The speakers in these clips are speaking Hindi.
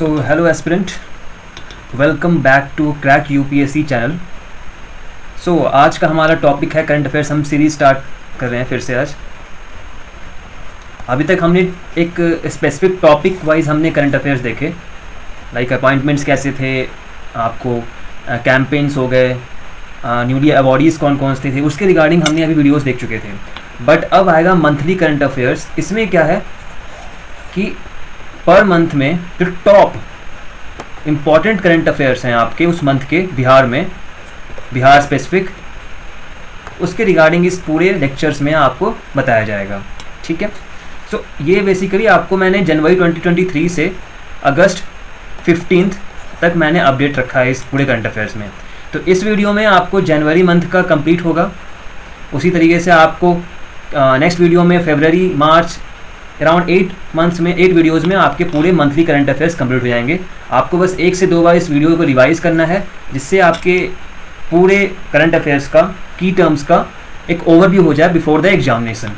Hello aspirant, welcome back to crack UPSC channel. आज का हमारा टॉपिक है करंट अफेयर्स। हम सीरीज स्टार्ट कर रहे हैं फिर से आज। अभी तक हमने एक स्पेसिफिक टॉपिक वाइज हमने करंट अफेयर्स देखे, लाइक अपॉइंटमेंट्स कैसे थे, आपको कैंपेन्स हो गए, न्यूली अवॉर्डीज़ कौन कौन से थे, उसके रिगार्डिंग हमने अभी वीडियोस देख चुके थे। बट अब आएगा मंथली करंट अफेयर्स। इसमें क्या है कि पर मंथ में जो टॉप इम्पॉर्टेंट करंट अफेयर्स हैं आपके उस मंथ के बिहार में, बिहार स्पेसिफिक, उसके रिगार्डिंग इस पूरे लेक्चर्स में आपको बताया जाएगा। ठीक है। ये बेसिकली आपको मैंने जनवरी 2023 से अगस्त 15 तक मैंने अपडेट रखा है इस पूरे करंट अफेयर्स में। तो इस वीडियो में आपको जनवरी मंथ का कंप्लीट होगा। उसी तरीके से आपको नेक्स्ट वीडियो में फरवरी मार्च अराउंड 8 मंथ्स में 8 वीडियोज़ में आपके पूरे मंथली करंट अफेयर्स कंप्लीट हो जाएंगे। आपको बस 1 से 2 बार इस वीडियो को रिवाइज़ करना है, जिससे आपके पूरे करंट अफेयर्स का की टर्म्स का एक ओवरव्यू हो जाए बिफोर द एग्जामिनेशन।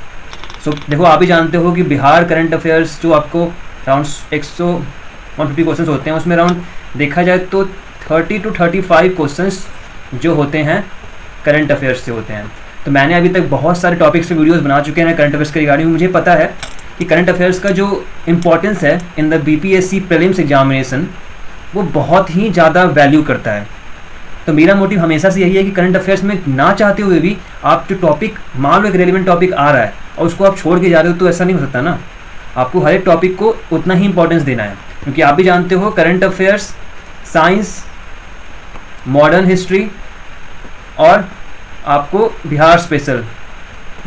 देखो, आप ही जानते हो कि बिहार करंट अफेयर्स जो आपको अराउंड 150 क्वेश्चन होते हैं, उसमें अराउंड देखा जाए तो 30 to 35 क्वेश्चंस जो होते हैं करंट अफेयर्स से होते हैं। तो मैंने अभी तक बहुत सारे टॉपिक्स पे वीडियोस बना चुके हैं करंट अफेयर्स के रिगार्डिंग। मुझे पता है कि करंट अफेयर्स का जो इम्पोर्टेंस है in the BPSC prelims examination, वो बहुत ही ज़्यादा वैल्यू करता है। तो मेरा मोटिव हमेशा से यही है कि करंट अफेयर्स में ना चाहते हुए भी आप जो टॉपिक, मान लो एक रेलिवेंट टॉपिक आ रहा है और उसको आप छोड़ के जा रहे हो, तो ऐसा नहीं हो सकता ना। आपको हर एक टॉपिक को उतना ही इंपॉर्टेंस देना है, क्योंकि आप भी जानते हो current affairs, science, modern history और आपको बिहार स्पेशल,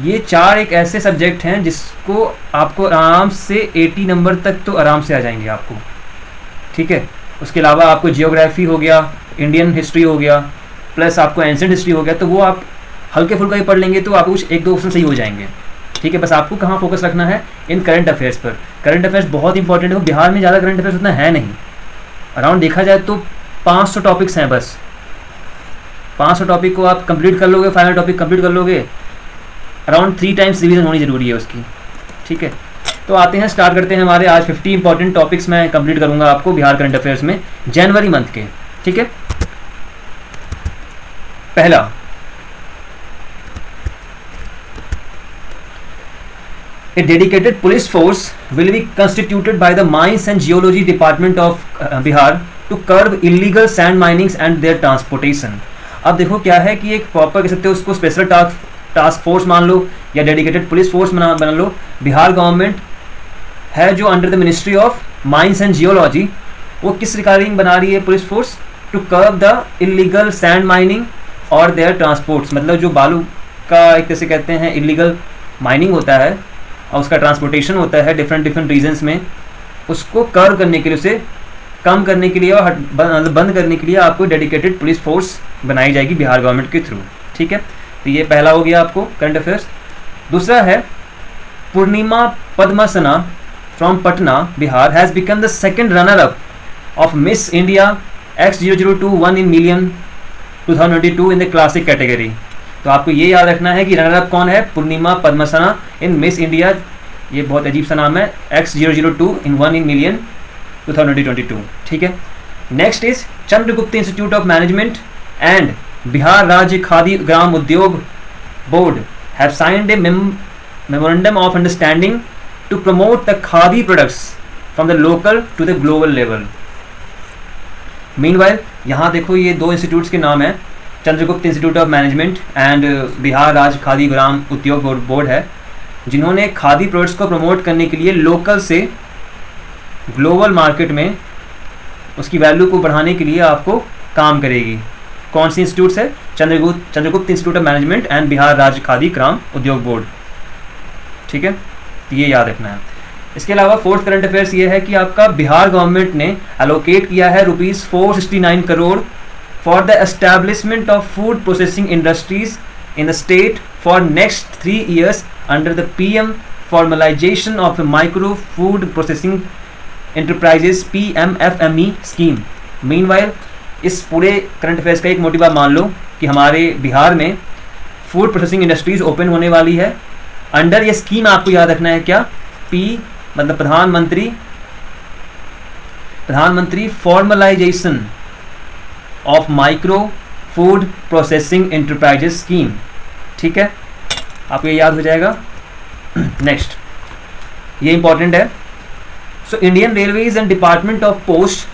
ये 4 एक ऐसे सब्जेक्ट हैं जिसको आपको आराम से 80 नंबर तक तो आराम से आ जाएंगे आपको। ठीक है। उसके अलावा आपको जियोग्राफी हो गया, इंडियन हिस्ट्री हो गया, प्लस आपको एंशिएंट हिस्ट्री हो गया, तो वो आप हल्के फुल्का ही पढ़ लेंगे तो आपको कुछ 1-2 क्वेश्चन सही हो जाएंगे। ठीक है। बस आपको कहाँ फोकस रखना है, इन करंट अफेयर्स पर। करंट अफेयर्स बहुत इंपॉर्टेंट है। बिहार में ज़्यादा करंट अफेयर्स उतना है नहीं, अराउंड देखा जाए तो 500 टॉपिक्स हैं बस। 500 टॉपिक को आप कंप्लीट कर लोगे, फाइनल टॉपिक कंप्लीट कर लोगे, अराउंड 3 टाइम्स रिवीजन होनी जरूरी है उसकी। ठीक है। तो आते हैं, स्टार्ट करते हैं। हमारे आज 50 इंपॉर्टेंट टॉपिक्स मैं कंप्लीट करूंगा आपको बिहार करंट अफेयर्स में जनवरी मंथ के। ठीक है। पहला, a dedicated police force will be constituted by the mines and geology department of Bihar to curb illegal sand minings and their transportation. अब देखो क्या है कि एक प्रॉपर कह सकते हो उसको स्पेशल टास्क फोर्स मान लो या डेडिकेटेड पुलिस फोर्स बना लो। बिहार गवर्नमेंट है जो under the ministry of mines and geology, वो किस रिगार्डिंग बना रही है police force? To curb the illegal sand mining और देयर ट्रांसपोर्ट्स। मतलब जो बालू का एक तरह से कहते हैं इलीगल माइनिंग होता है और उसका ट्रांसपोर्टेशन होता है डिफरेंट रीजन्स में, उसको कर्ब करने के लिए, उसे कम करने के लिए और बंद करने के लिए आपको डेडिकेटेड पुलिस फोर्स बनाई जाएगी बिहार गवर्नमेंट के थ्रू। ठीक है। तो ये पहला हो गया आपको करंट अफेयर्स। दूसरा है, Purnima Padmasana from Patna Bihar has become the second runner up of miss India X0021 1 in million 2022 in the classic category. तो आपको ये याद रखना है कि रनर अप कौन है? पूर्णिमा पद्मासना इन मिस इंडिया। ये बहुत अजीब सा नाम है, X002 in 1 in million 2022। ठीक है। Next is Chandragupta institute of management and Bihar Rajya Khadi Gram Udyog board have signed a memorandum of understanding to promote the khadi products from the local to the global level. Meanwhile यहाँ देखो, ये 2 इंस्टीट्यूट्स के नाम हैं, Chandragupta institute of management and Bihar Rajya Khadi Gram Udyog board है, जिन्होंने खादी प्रोडक्ट्स को प्रमोट करने के लिए लोकल से ग्लोबल मार्केट में उसकी वैल्यू को बढ़ाने के लिए आपको काम करेगी। कौन सी इंस्टीट्यूट्स है? Chandragupta institute of management and Bihar Rajya Khadi Gram Udyog board. ठीक है। तो ये याद रखना है। इसके अलावा फोर्थ करंट अफेयर्स ये है कि आपका बिहार गवर्नमेंट ने एलोकेट किया है ₹469 crore for the establishment of food processing industries in the state for next 3 years under the PM formalisation of micro food processing enterprises PMFME scheme. Meanwhile इस पूरे करंट अफेयर्स का एक मोटिव आप मान लो कि हमारे बिहार में फूड प्रोसेसिंग इंडस्ट्रीज ओपन होने वाली है अंडर ये स्कीम। आपको याद रखना है क्या? P मतलब प्रधानमंत्री प्रधानमंत्री formalisation of micro food processing enterprises scheme. ठीक है, आपको ये याद हो जाएगा। नेक्स्ट, ये इंपॉर्टेंट है। So Indian railways and department of post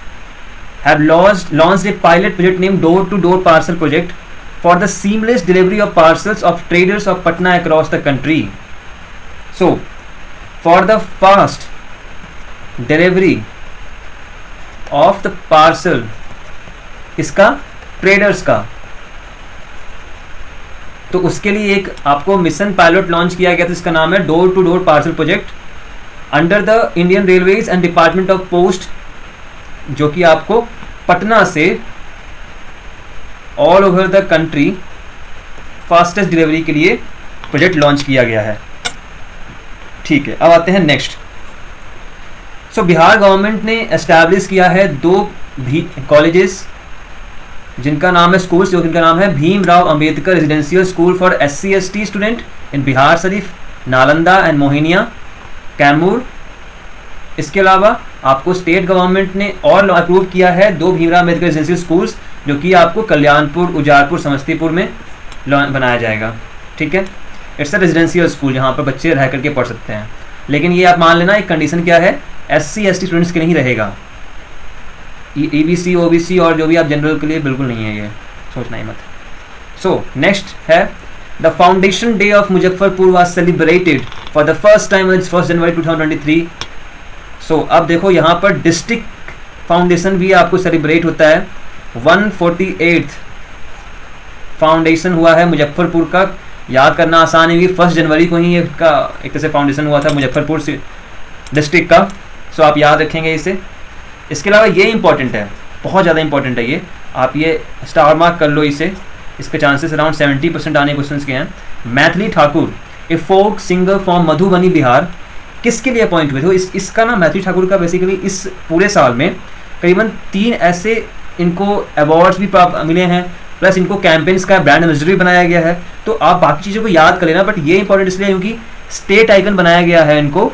have launched a pilot project named Door to Door Parcel Project for the seamless delivery of parcels of traders of Patna across the country. So, for the fast delivery of the parcel, इसका ट्रेडर्स का, तो उसके लिए एक आपको मिशन पायलट लॉन्च किया गया था, इसका नाम है door to door parcel project under the Indian railways and department of post, जो कि आपको पटना से all over the country fastest delivery के लिए प्रोजेक्ट लॉन्च किया गया है। ठीक है, अब आते हैं नेक्स्ट। सो बिहार गवर्नमेंट ने एस्टैब्लिश किया है 2 कॉलेजेस जिनका नाम है स्कूल्स, जिनका नाम है Bhimrao Ambedkar residential school for SC/ST student in Bihar Sharif, Nalanda and Mohania Kaimur. इसके अलावा आपको स्टेट गवर्नमेंट ने और अप्रूव किया है 2 भीमराव अम्बेडकर रेजिडेंशियल स्कूल्स जो कि आपको कल्याणपुर, उजारपुर, समस्तीपुर में बनाया जाएगा। ठीक है, इट्स अ रेजिडेंशियल स्कूल जहाँ पर बच्चे रह करके पढ़ सकते हैं, लेकिन ये आप मान लेना एक कंडीशन क्या है, SC/ST स्टूडेंट्स के नहीं रहेगा, EBC OBC और जो भी आप जनरल के लिए बिल्कुल नहीं है, ये सोचना ही मत। सो नेक्स्ट है the foundation day of Muzaffarpur was celebrated for the first time on 1 जनवरी 2023। सो अब देखो यहाँ पर डिस्ट्रिक्ट फाउंडेशन भी आपको सेलिब्रेट होता है। 148th फाउंडेशन हुआ है मुजफ्फरपुर का, याद करना आसान है, 1 जनवरी को ही इसका एक तरह से फाउंडेशन हुआ था मुजफ्फरपुर से डिस्ट्रिक्ट का। सो आप याद रखेंगे इसे। इसके अलावा ये इंपॉर्टेंट है, बहुत ज़्यादा इंपॉर्टेंट है ये, आप ये स्टार मार्क कर लो इसे, इसके चांसेस अराउंड 70% आने क्वेश्चन के हैं। Maithili Thakur a folk singer from Madhubani Bihar किसके लिए अपॉइंट हुए थे? इसका ना मैथिली ठाकुर का बेसिकली इस पूरे साल में करीबन 3 ऐसे इनको अवार्ड्स भी प्राप्त मिले हैं, प्लस इनको कैंपेन्स का ब्रांड एम्बेसडर भी बनाया गया है। तो आप बाकी चीज़ों को याद कर लेना, बट ये इंपॉर्टेंट इसलिए क्योंकि स्टेट आइकन बनाया गया है इनको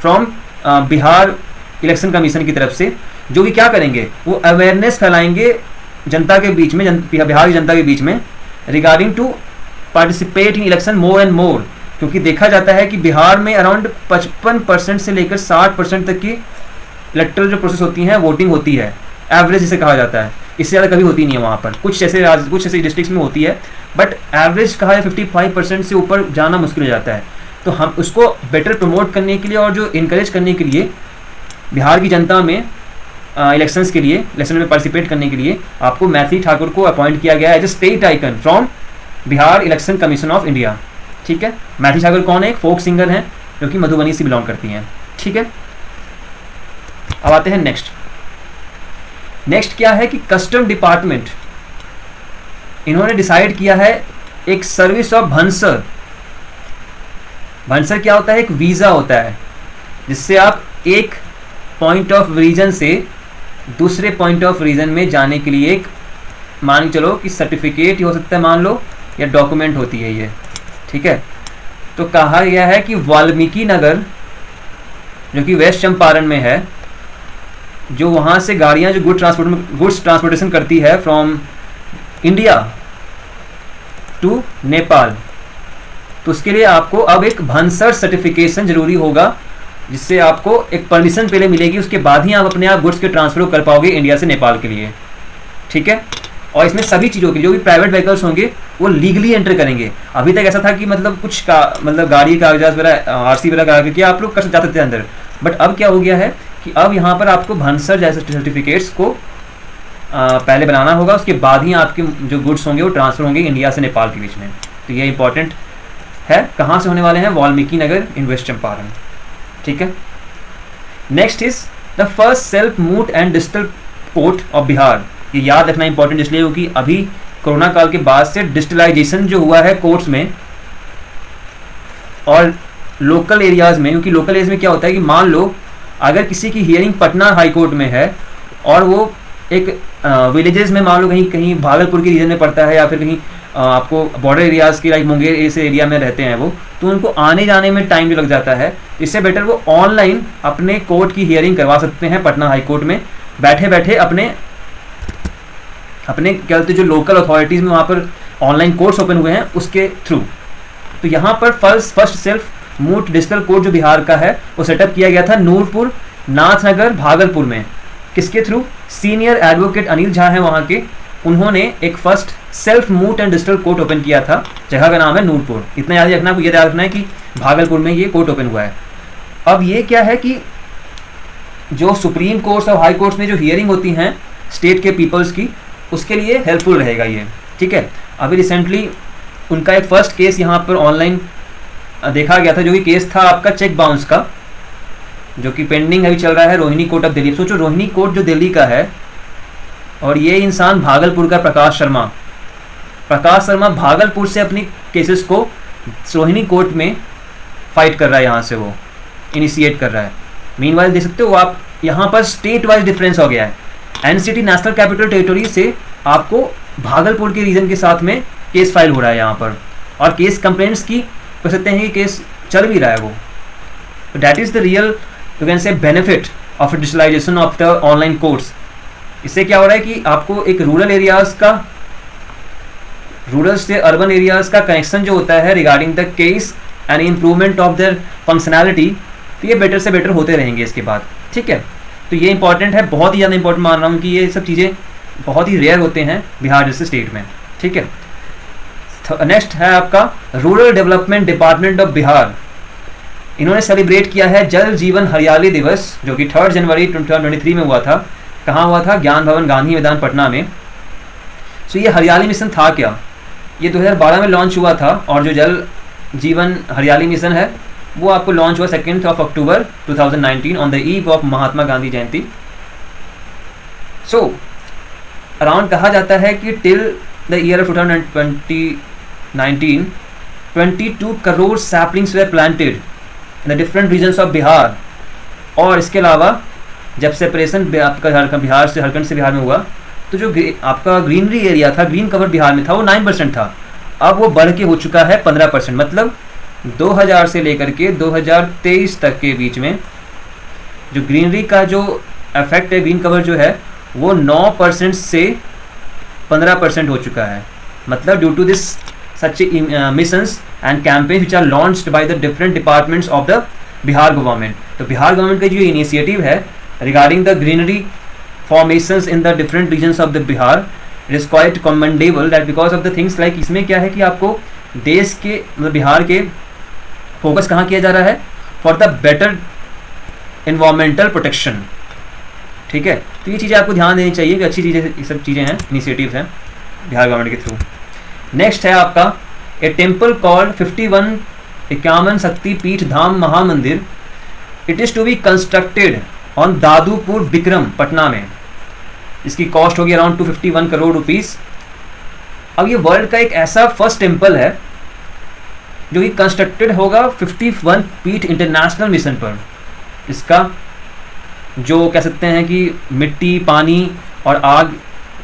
फ्रॉम बिहार इलेक्शन कमीशन की तरफ से, जो कि क्या करेंगे, वो अवेयरनेस फैलाएंगे जनता के बीच में, बिहार की जनता के बीच में regarding to participate in election more and more. क्योंकि देखा जाता है कि बिहार में अराउंड 55% से लेकर 60% तक की इलेक्टरल जो प्रोसेस होती हैं, वोटिंग होती है, एवरेज जिसे कहा जाता है, इससे ज़्यादा कभी होती नहीं है वहाँ पर। कुछ ऐसे डिस्ट्रिक्ट्स में होती है, बट एवरेज कहा जाए 55% से ऊपर जाना मुश्किल हो जाता है। तो हम उसको बेटर प्रमोट करने के लिए और जो इनकरेज करने के लिए बिहार की जनता में इलेक्शंस के लिए, इलेक्शन में पार्टिसिपेट करने के लिए आपको मैथिली ठाकुर को अपॉइंट किया गया है as a state icon from Bihar election commission of India. ठीक है, मैथिली ठाकुर कौन है? एक फोक सिंगर हैं जो कि मधुबनी से बिलोंग करती हैं। ठीक है, अब आते हैं नेक्स्ट। नेक्स्ट क्या है कि कस्टम डिपार्टमेंट इन्होंने डिसाइड किया है एक सर्विस ऑफ भंसर। भंसर क्या होता है? एक वीज़ा होता है जिससे आप एक पॉइंट ऑफ रीजन से दूसरे पॉइंट ऑफ रीजन में जाने के लिए एक, मान के चलो कि सर्टिफिकेट हो सकता है, मान लो, या डॉक्यूमेंट होती है ये। ठीक है, तो कहा गया है कि वाल्मीकि नगर जो कि वेस्ट चंपारण में है, जो वहाँ से गाड़ियाँ जो गुड्स ट्रांसपोर्टेशन करती है फ्रॉम इंडिया टू नेपाल, तो उसके लिए आपको अब एक भंसर सर्टिफिकेशन जरूरी होगा, जिससे आपको एक परमिशन पहले मिलेगी, उसके बाद ही आप अपने आप गुड्स के ट्रांसफर कर पाओगे इंडिया से नेपाल के लिए। ठीक है, और इसमें सभी चीज़ों के जो भी प्राइवेट व्हीकल्स होंगे वो लीगली एंटर करेंगे। अभी तक ऐसा था कि मतलब कुछ मतलब गाड़ी कागजात वगैरह RC वगैरह करा करके आप लोग कर जाते थे अंदर, बट अब क्या हो गया है कि अब यहाँ पर आपको भंसर जैसे सर्टिफिकेट्स को पहले बनाना होगा, उसके बाद ही आपके जो गुड्स होंगे वो ट्रांसफर होंगे इंडिया से नेपाल के बीच में। तो ये इंपॉर्टेंट है। कहाँ से होने वाले हैं? वाल्मीकि नगर इन वेस्ट चंपारण। ठीक है, next is the first self moot and digital port of Bihar. ये याद रखना इंपॉर्टेंट इसलिए क्योंकि अभी कोरोना काल के बाद से डिजिटलाइजेशन जो हुआ है कोर्ट्स में और लोकल एरियाज़ में, क्योंकि लोकल एरियाज में क्या होता है कि मान लो अगर किसी की हियरिंग पटना हाई कोर्ट में है और वो एक विलेजेस में मान लो कहीं भागलपुर के रीजन में पड़ता है या फिर कहीं आपको बॉर्डर एरियाज़ की, लाइक मुंगेर ऐसे एरिया में रहते हैं वो, तो उनको आने जाने में टाइम जो लग जाता है, इससे बेटर वो ऑनलाइन अपने कोर्ट की हियरिंग करवा सकते हैं पटना हाई कोर्ट में बैठे बैठे अपने क्या बोलते जो लोकल अथॉरिटीज़ में वहाँ पर ऑनलाइन कोर्ट्स ओपन हुए हैं उसके थ्रू। तो यहाँ पर फर्स्ट सेल्फ मूट डिजिटल कोर्ट जो बिहार का है वो सेटअप किया गया था नूरपुर, नाथनगर, भागलपुर में। किसके through? Senior advocate Anil Jha हैं वहाँ के, उन्होंने एक first self moot and digital court open किया था। जगह का नाम है नूरपुर। इतना याद रखना, आपको ये याद रखना है कि भागलपुर में ये कोर्ट ओपन हुआ है। अब ये क्या है कि जो सुप्रीम कोर्ट्स और हाई कोर्ट्स में जो हियरिंग होती हैं स्टेट के पीपल्स की, उसके लिए हेल्पफुल रहेगा ये, ठीक है। अभी रिसेंटली उनका एक फर्स्ट केस यहाँ पर ऑनलाइन देखा गया था, जो कि केस था आपका चेक बाउंस का, जो कि पेंडिंग अभी चल रहा है रोहिणी कोर्ट ऑफ दिल्ली। सोचो रोहिणी कोर्ट जो दिल्ली का है और ये इंसान भागलपुर का प्रकाश शर्मा भागलपुर से अपनी केसेस को रोहिणी कोर्ट में फाइट कर रहा है, यहाँ से वो इनिशिएट कर रहा है। मीनवाइल देख सकते हो आप यहाँ पर स्टेट वाइज डिफरेंस हो गया है। एनसीटी नेशनल कैपिटल टेरिटरी से आपको भागलपुर के रीजन के साथ में केस फाइल हो रहा है यहाँ पर, और केस कंप्लेंट्स की कह सकते हैं कि केस चल भी रहा है वो। That is the real you can say benefit of digitalisation of the online courts. इससे क्या हो रहा है कि आपको एक रूरल से अर्बन एरियाज़ का कनेक्शन जो होता है regarding the case and improvement of their functionality, तो ये बेटर से बेटर होते रहेंगे इसके बाद, ठीक है। तो ये इंपॉर्टेंट है, बहुत ही ज़्यादा इंपॉर्टेंट मान रहा हूँ कि ये सब चीज़ें बहुत ही रेयर होते हैं बिहार जैसे स्टेट में, ठीक है। नेक्स्ट है आपका rural development department of Bihar. इन्होंने सेलिब्रेट किया है जल जीवन हरियाली दिवस, जो कि 3 जनवरी 2023 में हुआ था। कहाँ हुआ था? ज्ञान भवन गांधी मैदान पटना में। सो ये हरियाली मिशन था क्या? ये 2012 में लॉन्च हुआ था, और जो जल जीवन हरियाली मिशन है वो आपको लॉन्च हुआ 2 October 2019 on the eve of Mahatma Gandhi Jayanti. So around कहा जाता है कि till the year of 2019 22 crore saplings were planted in the different regions of Bihar. और इसके अलावा जब सेपरेशन आपका बिहार से झारखंड से बिहार में हुआ, तो जो आपका ग्रीनरी एरिया था, ग्रीन कवर बिहार में था, वो 9% था। अब वो बढ़ के हो चुका है 15%। मतलब 2000 से लेकर के 2023 तक के बीच में जो ग्रीनरी का जो इफेक्ट है, ग्रीन कवर जो है, वो 9% से 15% हो चुका है। मतलब due to this such missions and campaign which are launched by the different departments of the Bihar government. तो बिहार गवर्नमेंट का जो इनिशिएटिव है regarding the greenery formations in the different regions of the Bihar, it is quite commendable that because of the things like, इसमें क्या है कि आपको देश के मतलब बिहार के फोकस कहाँ किया जा रहा है? For the better environmental protection, ठीक है। तो ये चीज़ें आपको ध्यान देनी चाहिए कि अच्छी चीज़ें ये सब चीज़ें हैं, इनिशिएटिव्स हैं बिहार गवर्नमेंट के थ्रू। नेक्स्ट है आपका a temple called 51 Shakti Peeth Dham Mahamandir. It is to be constructed on Dadupur Bikram Patna में। इसकी कॉस्ट होगी अराउंड 251 करोड़ रुपीस। अब ये वर्ल्ड का एक ऐसा फर्स्ट टेम्पल है जो कि कंस्ट्रक्टेड होगा 51 पीठ इंटरनेशनल मिशन पर। इसका जो कह सकते हैं कि मिट्टी, पानी और आग,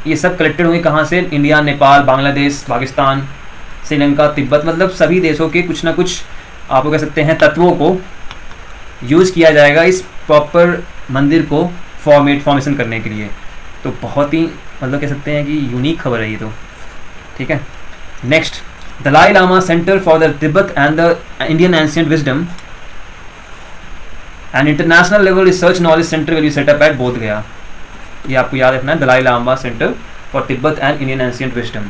ये सब कलेक्टेड होंगे कहाँ से? इंडिया, नेपाल, बांग्लादेश, पाकिस्तान, श्रीलंका, तिब्बत, मतलब सभी देशों के कुछ ना कुछ आप कह सकते हैं तत्वों को यूज़ किया जाएगा इस प्रॉपर मंदिर को फॉर्मेशन करने के लिए। तो बहुत ही मतलब कह सकते हैं कि यूनिक खबर है ये तो, ठीक है। Next, Dalai Lama centre for the Tibet and the Indian ancient wisdom and international level research knowledge centre will be set up at Bodh Gaya. ये आपको याद रखना है, Dalai Lama centre for Tibet and Indian ancient wisdom.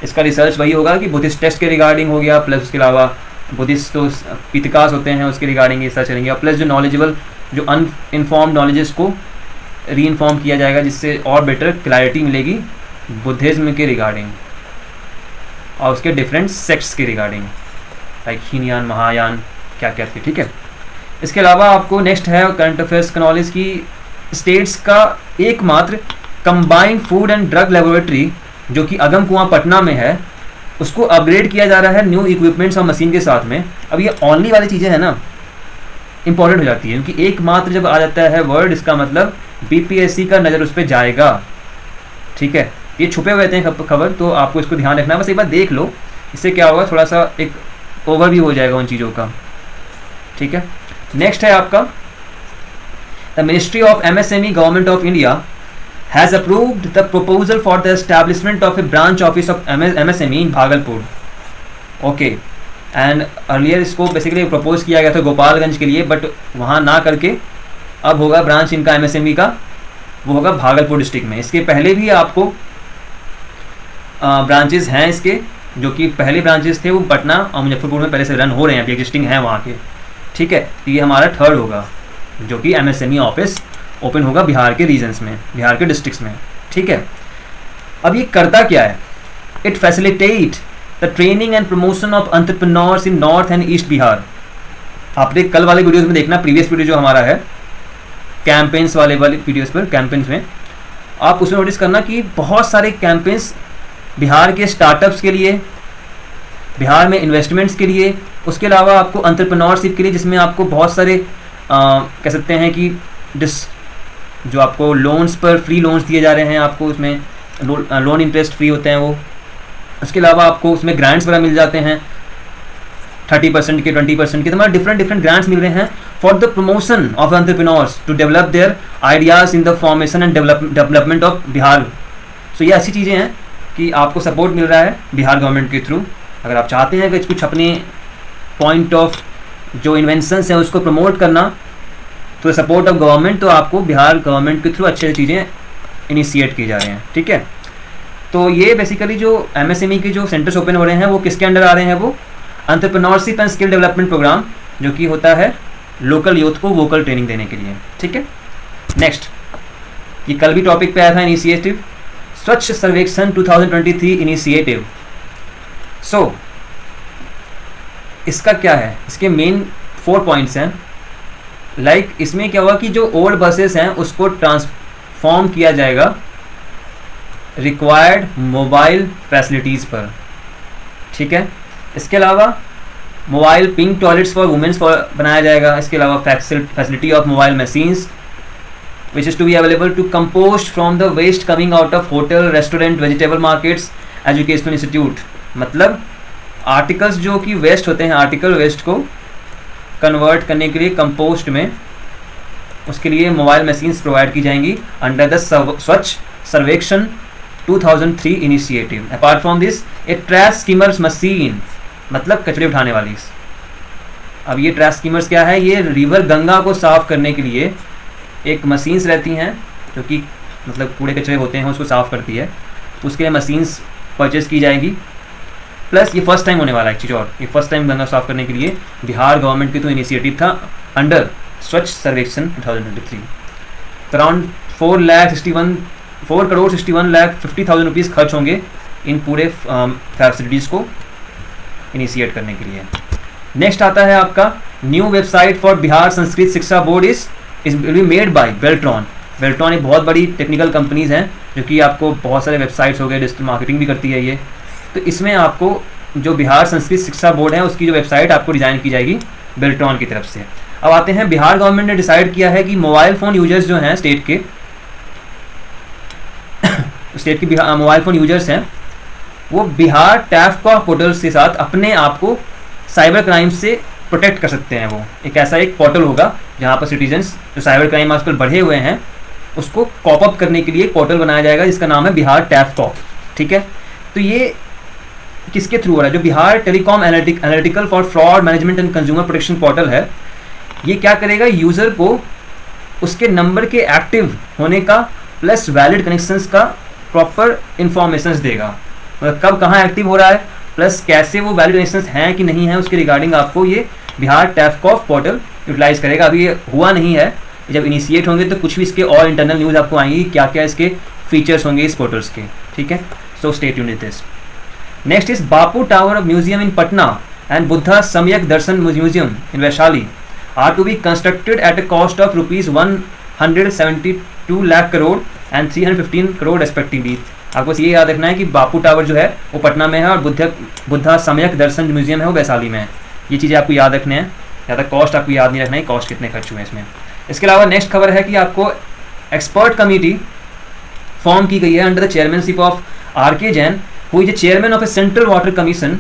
इसका रिसर्च वही होगा कि बुद्धिस्ट टेक्स्ट के रिगार्डिंग हो गया, प्लस उसके अलावा बुद्धिस्ट तो पितकास होते हैं उसके रिगार्डिंग रिसर्च करेंगे, और प्लस जो नॉलेजेबल जो अनइनफॉर्म्ड नॉलेजेस को री इन्फॉर्म किया जाएगा, जिससे और बेटर क्लैरिटी मिलेगी बुद्धिज़्म के रिगार्डिंग और उसके डिफरेंट सेक्ट्स के रिगार्डिंग, लाइक हीनयान, महायान, क्या क्या थे, ठीक है। इसके अलावा आपको नेक्स्ट है करंट अफेयर्स का नॉलेज की स्टेट्स का एकमात्र combined food and drug laboratory जो कि अगम कुआं पटना में है, उसको अपग्रेड किया जा रहा है न्यू इक्विपमेंट्स और मशीन के साथ में। अब ये ओनली वाली चीज़ें हैं ना, इंपॉर्टेंट हो जाती है, क्योंकि एकमात्र जब आ जाता है वर्ड, इसका मतलब बीपीएससी का नज़र उस पर जाएगा, ठीक है। ये छुपे हुए रहते हैं खबर, तो आपको इसको ध्यान रखना है, बस एक बार देख लो, इससे क्या होगा थोड़ा सा एक ओवरव्यू हो जाएगा उन चीज़ों का, ठीक है। नेक्स्ट है आपका the ministry of MSME government of India has approved the proposal for the establishment of A branch office of MSME in Bhagalpur. Okay, and earlier इसको बेसिकली प्रपोज किया गया था गोपालगंज के लिए, बट वहाँ ना करके अब होगा ब्रांच इनका MSME का, वो होगा भागलपुर डिस्ट्रिक्ट में। इसके पहले भी आपको ब्रांचेस हैं इसके, जो कि पहले ब्रांचेस थे वो पटना और मुजफ्फरपुर में पहले से रन हो रहे हैं, अभी एग्जिस्टिंग हैं वहाँ के, ठीक है। तो ये हमारा थर्ड होगा जो कि MSME ऑफिस ओपन होगा बिहार के रीजन्स में, बिहार के डिस्ट्रिक्ट्स में, ठीक है। अब ये करता क्या है? It facilitate the training and promotion of entrepreneurs in north and east Bihar. आपने कल वाले वीडियोस में देखना, प्रीवियस वीडियो जो हमारा है कैंपेन्स वाले वीडियोस पर, कैंपेन्स में आप उसमें नोटिस करना कि बहुत सारे कैंपेन्स बिहार के स्टार्टअप्स के लिए, बिहार में इन्वेस्टमेंट्स के लिए, उसके अलावा आपको एंटरप्रेन्योरशिप के लिए, जिसमें आपको बहुत सारे कह सकते हैं कि जो आपको लोन्स पर फ्री लोन्स दिए जा रहे हैं, आपको उसमें लोन इंटरेस्ट फ्री होते हैं वो, उसके अलावा आपको उसमें ग्रांट्स वगैरह मिल जाते हैं 30% के, 20% के, तुम्हारे डिफरेंट ग्रांट्स मिल रहे हैं for the promotion of entrepreneurs to develop their ideas in the formation and development of Bihar. So ये ऐसी चीज़ें हैं कि आपको सपोर्ट मिल रहा है बिहार गवर्नमेंट के थ्रू। अगर आप चाहते हैं कि कुछ अपने पॉइंट ऑफ जो इन्वेंशंस हैं उसको प्रमोट करना, तो सपोर्ट ऑफ गवर्नमेंट, तो आपको बिहार गवर्नमेंट के थ्रू अच्छी चीज़ें इनिशिएट की जा रही हैं, ठीक है। तो ये बेसिकली जो MSME के जो सेंटर्स ओपन हो रहे हैं वो किसके अंडर आ रहे हैं? वो entrepreneurship and skill development programme, जो कि होता है लोकल यूथ को वोकल ट्रेनिंग देने के लिए, ठीक है। नेक्स्ट, ये कल भी टॉपिक पे आया था, इनिशिएटिव स्वच्छ सर्वेक्षण 2023 इनिशिएटिव। सो इसका क्या है? इसके मेन 4 पॉइंट्स हैं। लाइक इसमें क्या हुआ कि जो ओल्ड बसेस हैं उसको ट्रांसफॉर्म किया जाएगा रिक्वायर्ड मोबाइल फैसिलिटीज़ पर, ठीक है। इसके अलावा mobile pink toilets for womens for बनाया जाएगा। इसके अलावा facility of mobile machines which is to be available to compost from the waste coming out of hotel, restaurant, vegetable markets, educational institute। मतलब आर्टिकल्स जो कि वेस्ट होते हैं, आर्टिकल वेस्ट को कन्वर्ट करने के लिए कंपोस्ट में, उसके लिए मोबाइल मशीन्स प्रोवाइड की जाएंगी under the Swachh Sarvekshan 2003 initiative. Apart from this a trash skimmers machine, मतलब कचरे उठाने वाली। अब ये ट्रैश स्कीमर्स क्या है? ये रिवर गंगा को साफ करने के लिए एक मशीन्स रहती हैं जो कि मतलब कूड़े कचरे होते हैं उसको साफ़ करती है, उसके लिए मशीन्स परचेज़ की जाएगी। प्लस ये फर्स्ट टाइम होने वाला है एक चीज़ और, ये फर्स्ट टाइम गंगा साफ़ करने के लिए बिहार गवर्नमेंट की तो इनिशिएटिव था अंडर स्वच्छ सर्वेक्षण 2023। अराउंड 4,61,50,000 रुपीज़ खर्च होंगे इन पूरे फैसिलिटीज़ को इनिशिएट करने के लिए। नेक्स्ट आता है आपका new website for Bihar Sanskrit Shiksha Board is will be made by Beltron. Beltron एक बहुत बड़ी टेक्निकल कंपनीज़ हैं जो कि आपको बहुत सारे वेबसाइट्स हो गए, डिजिटल मार्केटिंग भी करती है ये। तो इसमें आपको जो बिहार संस्कृत शिक्षा बोर्ड है उसकी जो वेबसाइट आपको डिज़ाइन की जाएगी बेल्ट्रॉन की तरफ से। अब आते हैं, बिहार गवर्नमेंट ने डिसाइड किया है कि मोबाइल फ़ोन यूजर्स जो हैं स्टेट के मोबाइल फ़ोन यूजर्स हैं वो बिहार टैफकॉ पोर्टल के साथ अपने आप को साइबर क्राइम से प्रोटेक्ट कर सकते हैं। वो एक ऐसा एक पोर्टल होगा जहाँ पर सिटीजन्स जो साइबर क्राइम आजकल बढ़े हुए हैं उसको कॉप अप करने के लिए एक पोर्टल बनाया जाएगा जिसका नाम है बिहार टैफकॉ, ठीक है। तो ये किसके थ्रू हो रहा है? जो Bihar telecom analytical for fraud management and consumer protection portal है, ये क्या करेगा? यूज़र को उसके नंबर के एक्टिव होने का प्लस वैलिड कनेक्शंस का प्रॉपर इंफॉर्मेशन देगा, मतलब कब कहाँ एक्टिव हो रहा है प्लस कैसे वो वैलिड कनेक्शंस हैं कि नहीं है, उसके रिगार्डिंग आपको ये बिहार टैफकॉ पोर्टल यूटिलाइज़ करेगा। अभी ये हुआ नहीं है, जब इनिशिएट होंगे तो कुछ भी इसके और इंटरनल न्यूज़ आपको आएंगी, क्या क्या इसके फीचर्स होंगे इस पोर्टल्स के, ठीक है। So stay tuned with this. Next is Bapu Tower Museum in Patna and Buddha Samyak Darshan Museum in Vaishali are to be constructed at a cost of ₹172 lakh crore and 315 crore respectively. आपको ये याद रखना है कि बापू टावर जो है वो पटना में है और बुद्धा सम्यक दर्शन म्यूजियम है वो वैशाली में है। ये चीज़ें आपको याद रखने हैं, ज़्यादा कॉस्ट आपको याद नहीं रखना है, कॉस्ट कितने खर्च हुए हैं इसमें। इसके अलावा नेक्स्ट खबर है कि आपको एक्सपर्ट कमेटी फॉर्म की गई है under the chairmanship of R.K. Jain, who is the chairman of a central water commission.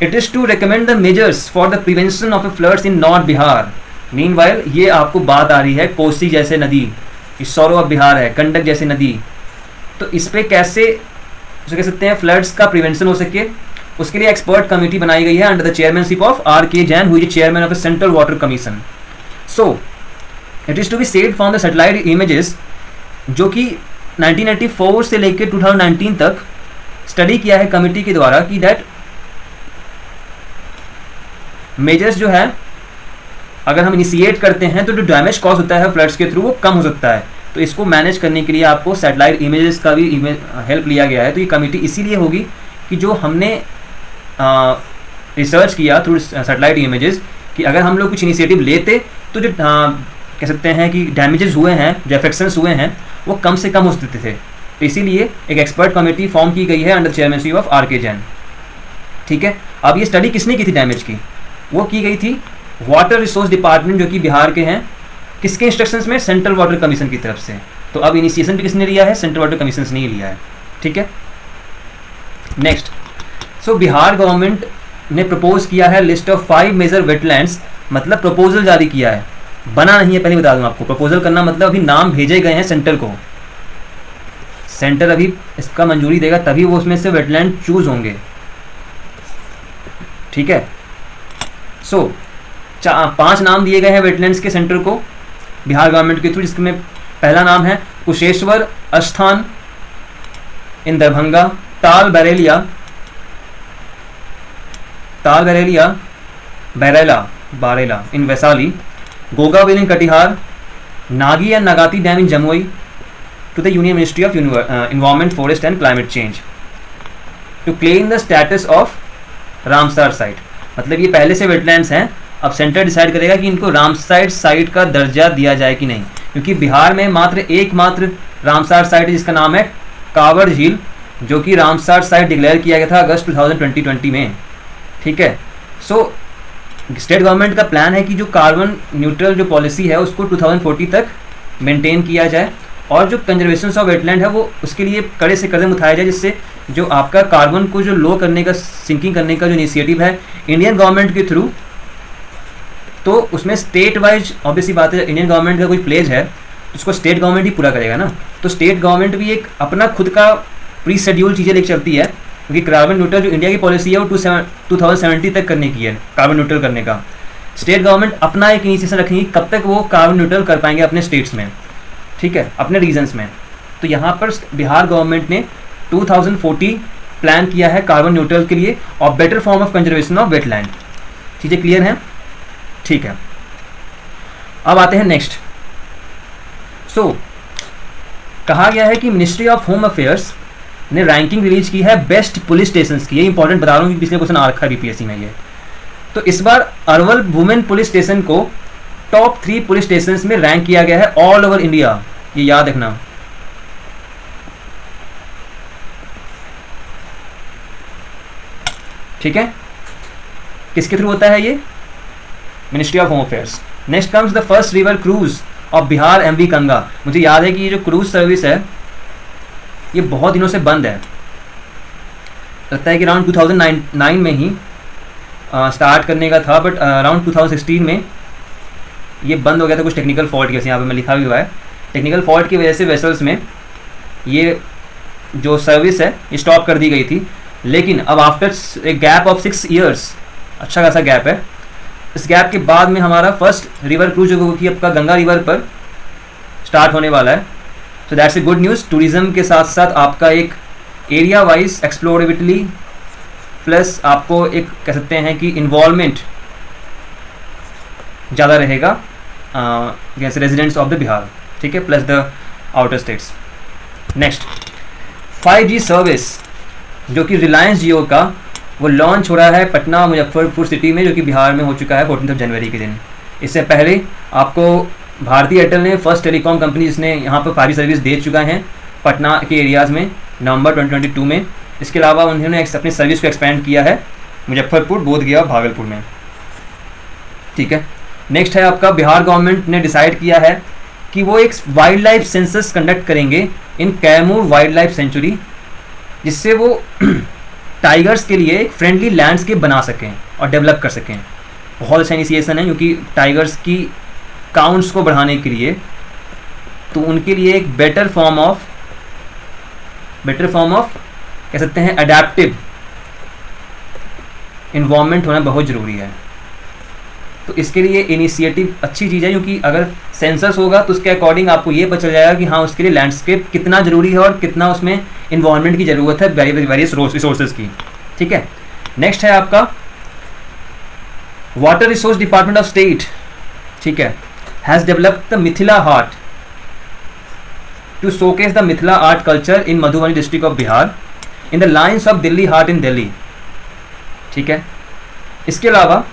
It is to recommend the measures for the prevention of a floods in north Bihar. Meanwhile ये आपको बात आ रही है कोसी जैसे नदी, इस सौरव ऑफ बिहार है, गंडक जैसी नदी, तो इस पर कैसे कह सकते हैं फ्लड्स का प्रिवेंशन हो सके, उसके लिए एक्सपर्ट कमेटी बनाई गई है under the chairmanship of R.K. Jain, who is chairman of a central water commission. So it is to be said from the satellite images, जो कि 1994 से लेकर 2019 तक स्टडी किया है कमेटी के द्वारा कि दैट मेजर्स जो है अगर हम इनिशिएट करते हैं तो जो डैमेज कॉज होता है फ्लड्स के थ्रू वो कम हो सकता है. तो इसको मैनेज करने के लिए आपको सैटेलाइट इमेजेस का भी हेल्प लिया गया है. तो ये कमेटी इसीलिए होगी कि जो हमने रिसर्च किया थ्रू सैटेलाइट इमेजेस कि अगर हम लोग कुछ इनिशिएटिव लेते तो जो कह सकते हैं कि डैमेजेस हुए हैं, जो एफेक्शंस हुए हैं, वो कम से कम हो सकते थे. तो इसीलिए एक एक्सपर्ट कमेटी फॉर्म की गई है under chairmanship of R.K. Jain. ठीक है. अब ये स्टडी किसने की थी डैमेज की? वो की गई थी वाटर रिसोर्स डिपार्टमेंट, जो कि बिहार के हैं. किसके इंस्ट्रक्शंस में? सेंट्रल वाटर कमीशन की तरफ से. तो अब इनिशिएशन भी किसने लिया है? सेंट्रल वाटर कमीशन ने ही लिया है. ठीक है. नेक्स्ट, सो बिहार गवर्नमेंट ने प्रपोज किया है लिस्ट ऑफ 5 मेजर वेटलैंड्स, मतलब प्रपोजल जारी किया है, बना नहीं है. पहले बता दूं आपको, प्रपोजल करना मतलब अभी नाम भेजे गए हैं सेंटर को. सेंटर अभी इसका मंजूरी देगा तभी वो उसमें से वेटलैंड चूज होंगे. ठीक है. सो 5 नाम दिए गए हैं वेटलैंड्स के सेंटर को बिहार गवर्नमेंट के थ्रू, जिसमें पहला नाम है कुशेश्वर अस्थान in Darbhanga, Tal Barelia Barela in Vaishali, Gogabil in Katihar, Nagi and Nakti dam in Jamui to the union ministry of environment, forest and climate change to claim the status of Ramsar site. मतलब ये पहले से वेटलैंड्स हैं, अब सेंटर डिसाइड करेगा कि इनको रामसर साइट का दर्जा दिया जाए कि नहीं, क्योंकि बिहार में एकमात्र रामसर साइट है जिसका नाम है कांवड़ झील, जो कि रामसर साइट डिक्लेयर किया गया था अगस्त 2020 में. ठीक है. सो स्टेट गवर्नमेंट का प्लान है कि जो कार्बन न्यूट्रल जो पॉलिसी है उसको 2040 तक मेंटेन किया जाए, और जो कंजर्वेशन ऑफ वेटलैंड है वो उसके लिए कड़े से कदम उठाया जाए, जिससे जो आपका कार्बन को जो लो करने का, सिंकिंग करने का जो इनिशिएटिव है इंडियन गवर्नमेंट के थ्रू, तो उसमें स्टेट वाइज ऑब्वियसली बात है, इंडियन गवर्नमेंट का कोई प्लेज है तो उसको स्टेट गवर्नमेंट ही पूरा करेगा ना. तो स्टेट गवर्नमेंट भी एक अपना खुद का प्री शेड्यूल चीज़ें लेकर चलती है, क्योंकि कार्बन न्यूट्रल जो इंडिया की पॉलिसी है वो 2070 तक करने की है, कार्बन न्यूट्रल करने का. स्टेट गवर्नमेंट अपना एक इनिशिएशन रखेंगी कब तक वो कार्बन न्यूट्रल कर पाएंगे अपने स्टेट्स में. ठीक है, अपने रीजन्स में. तो यहाँ पर बिहार गवर्नमेंट ने 2040 प्लान किया है कार्बन न्यूट्रल के लिए और better form of conservation of wetland. चीज़ें क्लियर हैं? ठीक है. अब आते हैं नेक्स्ट. सो कहा गया है कि मिनिस्ट्री ऑफ होम अफेयर्स ने रैंकिंग रिलीज की है बेस्ट पुलिस स्टेशंस की. ये इंपॉर्टेंट बता रहा हूँ कि पिछले क्वेश्चन आ रखा है बीपीएससी में ये. तो इस बार अरवल वुमेन पुलिस स्टेशन को टॉप 3 पुलिस स्टेशंस में रैंक किया गया है ऑल ओवर इंडिया. ये याद रखना. ठीक है. किसके थ्रू होता है ये? Ministry of home affairs. Next comes the first river cruise of Bihar MV Ganga. मुझे याद है कि ये जो क्रूज सर्विस है ये बहुत दिनों से बंद है. लगता है कि अराउंड 2009 में ही स्टार्ट करने का था, बट अराउंड 2016 में ये बंद हो गया था कुछ टेक्निकल फॉल्ट की वजह से. यहाँ पे मैं लिखा भी हुआ है, टेक्निकल फॉल्ट की वजह से वेसल्स में ये जो सर्विस है ये स्टॉप कर दी गई थी. लेकिन अब after a gap of 6 years, अच्छा खासा गैप है, इस गैप के बाद में हमारा फर्स्ट रिवर क्रूज जो कि आपका गंगा रिवर पर स्टार्ट होने वाला है. So that's a good news. Tourism के साथ साथ आपका एक एरिया वाइज एक्सप्लोरेबिलिटी प्लस आपको एक कह सकते हैं कि इन्वॉल्वमेंट ज़्यादा रहेगा जैसे रेजिडेंट्स ऑफ द बिहार. ठीक है, plus the outer states. Next 5G service जो कि रिलायंस जियो का वो लॉन्च हो रहा है पटना मुजफ्फरपुर सिटी में, जो कि बिहार में हो चुका है 14 जनवरी के दिन. इससे पहले आपको भारती एयरटेल ने फर्स्ट टेलीकॉम कंपनी जिसने यहाँ पर 5G सर्विस दे चुका है पटना के एरियाज़ में नवंबर 2022 में. इसके अलावा उन्होंने अपनी सर्विस को एक्सपेंड किया है मुजफ्फरपुर, बोधगया, भागलपुर में. ठीक है. नेक्स्ट है आपका बिहार गवर्नमेंट ने डिसाइड किया है कि वो एक वाइल्ड लाइफ सेंसस कंडक्ट करेंगे इन कैमूर वाइल्ड लाइफ सेंचुरी, जिससे वो टाइगर्स के लिए एक फ्रेंडली लैंडस्केप बना सकें और डेवलप कर सकें। बहुत अच्छा इनिशिएशन है, क्योंकि टाइगर्स की काउंट्स को बढ़ाने के लिए, तो उनके लिए एक बेटर फॉर्म ऑफ कह सकते हैं अडेप्टिव इन्वायरमेंट होना बहुत ज़रूरी है। तो इसके लिए इनिशिएटिव अच्छी चीज़ है, क्योंकि अगर सेंसस होगा तो उसके अकॉर्डिंग आपको ये पता चल जाएगा कि हाँ उसके लिए लैंडस्केप कितना ज़रूरी है और कितना उसमें इन्वायरमेंट की ज़रूरत है वेरियस रिसोर्सेज की। ठीक है, नेक्स्ट है आपका water resource department of state. ठीक है, has developed the Mithila Haat to showcase the Mithila art culture in Madhubani district of Bihar in the lines of Delhi Haat in Delhi. ठीक है, इसके अलावा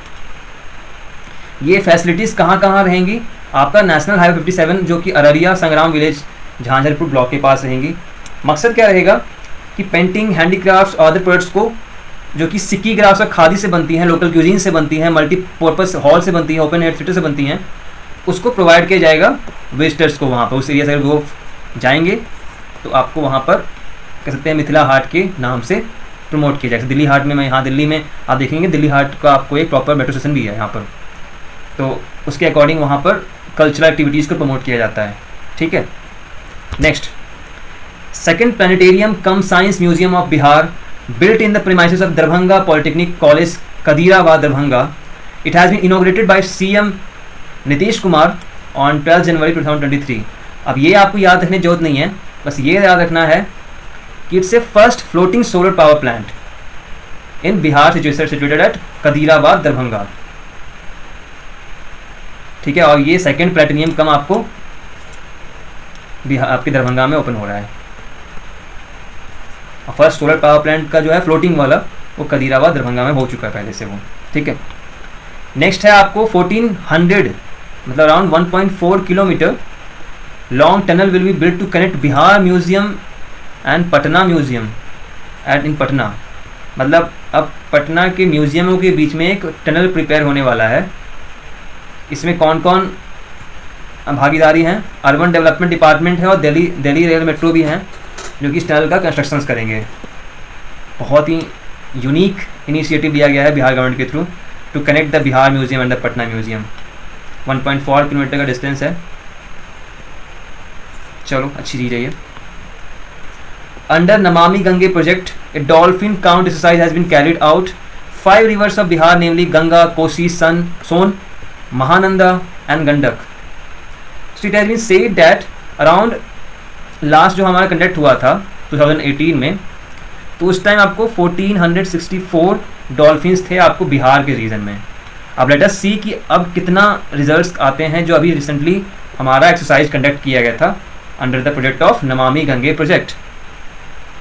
ये फैसिलिटीज़ कहाँ कहाँ रहेंगी? आपका नेशनल हाईवे 57 जो कि अररिया संग्राम विलेज झांझरपुर ब्लॉक के पास रहेंगी। मकसद क्या रहेगा कि पेंटिंग, हैंडीक्राफ्ट्स और अदर प्रोडक्ट्स को जो कि सिक्की ग्राफ्स और खादी से बनती हैं, लोकल क्यूजीन से बनती हैं, मल्टीपर्पज़ हॉल से बनती हैं, ओपन एयर थिएटर से बनती हैं, उसको प्रोवाइड किया जाएगा विजिटर्स को। वहाँ पर उस एरिया से अगर वो जाएंगे तो आपको वहाँ पर कह सकते हैं मिथिला हाट के नाम से प्रमोट किया जाएगा। दिल्ली हाट में, मैं यहाँ दिल्ली में आप देखेंगे दिल्ली हाट का आपको एक प्रॉपर मेट्रो स्टेशन भी है यहाँ पर, तो उसके अकॉर्डिंग वहाँ पर कल्चरल एक्टिविटीज़ को प्रमोट किया जाता है। ठीक है, next second planetarium come science museum of Bihar built in the premises of Darbhanga Polytechnic College, Kadirabad, Darbhanga. It has been inaugurated by CM Nitish Kumar on 12 जनवरी 2023. अब ये आपको याद रखने की जरूरत नहीं है, बस ये याद रखना है कि it's a first floating solar power plant in Bihar situated at Kadirabad, Darbhanga. ठीक है, और ये सेकंड प्लेटिनियम कम आपको बिहार आपके दरभंगा में ओपन हो रहा है। फर्स्ट सोलर पावर प्लांट का जो है फ्लोटिंग वाला वो कदीराबाद दरभंगा में हो चुका है पहले से वो। ठीक है, नेक्स्ट है आपको 1400 मतलब around 1.4 kilometre long tunnel will be build to connect Bihar museum and Patna museum at in Patna. मतलब अब पटना के म्यूजियमों के बीच में एक टनल प्रिपेयर होने वाला है। इसमें कौन कौन भागीदारी हैं? अर्बन डेवलपमेंट डिपार्टमेंट है और दिल्ली रेल मेट्रो भी हैं जो कि इस टनल का कंस्ट्रक्शंस करेंगे। बहुत ही यूनिक इनिशिएटिव लिया गया है बिहार गवर्नमेंट के through to connect the Bihar museum and the Patna museum. 1.4 kilometre का डिस्टेंस है। चलो अच्छी चीज़ है ये। Under Namami Gange project a dolphin count exercise has been carried out 5 rivers of Bihar namely Ganga, Kosi, Son, Mahananda and Gandak. So it has been said that around last जो हमारा कंडक्ट हुआ था 2018 में, तो उस टाइम आपको 1464 डॉल्फिन्स थे आपको बिहार के रीजन में। अब लेट अस सी कि अब कितना रिजल्ट्स आते हैं जो अभी रिसेंटली हमारा एक्सरसाइज कंडक्ट किया गया था under the project of Namami Gange project.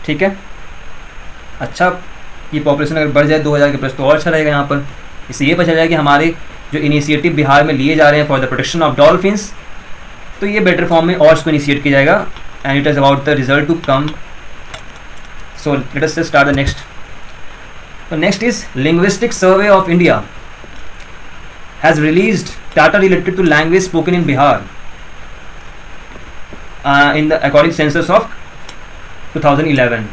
ठीक है, अच्छा ये पॉपुलेशन अगर बढ़ जाए 2000 के प्लस तो और अच्छा रहेगा यहाँ पर। इससे ये पता चला कि हमारे जो इनिशिएटिव बिहार में लिए जा रहे हैं for the protection of dolphins, तो ये बेटर फॉर्म में और उसको इनिशिएट किया जाएगा and it is about the result to come. So let us just start the next. So next is Linguistic Survey of India has released data related to language spoken in Bihar in the according census of 2011.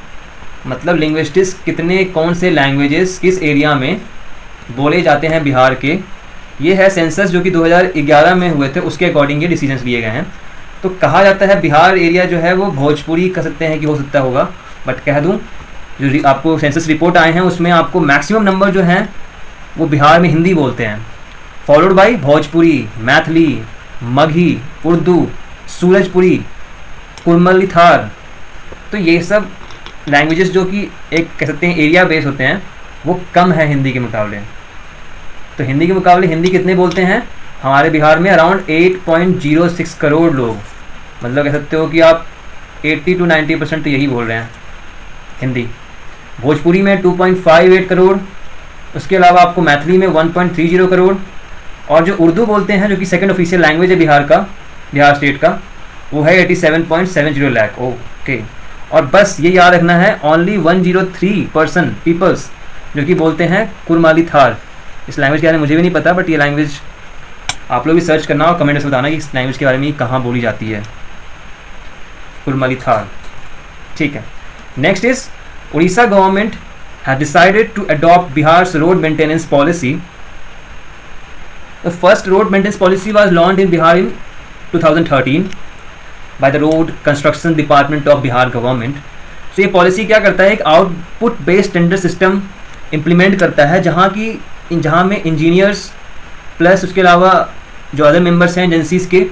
मतलब लिंग्विस्टिक्स कितने कौन से लैंग्वेजेस किस एरिया में बोले जाते हैं बिहार के, ये है सेंसस जो कि 2011 में हुए थे, उसके अकॉर्डिंग ये डिसीजंस लिए गए हैं। तो कहा जाता है बिहार एरिया जो है वो भोजपुरी कह सकते हैं कि हो सकता होगा, बट कह दूं जो आपको सेंसस रिपोर्ट आए हैं उसमें आपको मैक्सिमम नंबर जो हैं वो बिहार में हिंदी बोलते हैं, फॉलोड बाय भोजपुरी, मैथिली, मगही, उर्दू, सूरजपुरी, कुरमली थार। तो ये सब लैंग्वेजेस जो कि एक कह सकते हैं एरिया बेस होते हैं वो कम है हिंदी के मुकाबले। तो हिंदी के मुकाबले हिंदी कितने बोलते हैं हमारे बिहार में? अराउंड 8.06 करोड़ लोग। मतलब कह सकते हो कि आप 80 to 90% तो यही बोल रहे हैं हिंदी। भोजपुरी में 2.58 करोड़, उसके अलावा आपको मैथिली में 1.30 करोड़, और जो उर्दू बोलते हैं जो कि सेकंड ऑफिशियल लैंग्वेज है बिहार स्टेट का, वो है 87.70 लाख। ओके, और बस ये याद रखना है ओनली 103% पीपल्स जो कि बोलते हैं कुरमाली थार। इस लैंग्वेज के बारे में मुझे भी नहीं पता, बट ये लैंग्वेज आप लोग भी सर्च करना और कमेंट में बताना कि इस लैंग्वेज के बारे में कहाँ बोली जाती है, कुरमाली थार। ठीक है. Next is Orissa government have decided to adopt Bihar's road maintenance policy. The first road maintenance policy was launched in Bihar in 2013 by the road construction department of Bihar government. तो ये पॉलिसी क्या करता है, एक output based tender system implement करता है जहाँ में इंजीनियर्स प्लस उसके अलावा जो अदर मेंबर्स हैं एजेंसीज़ के,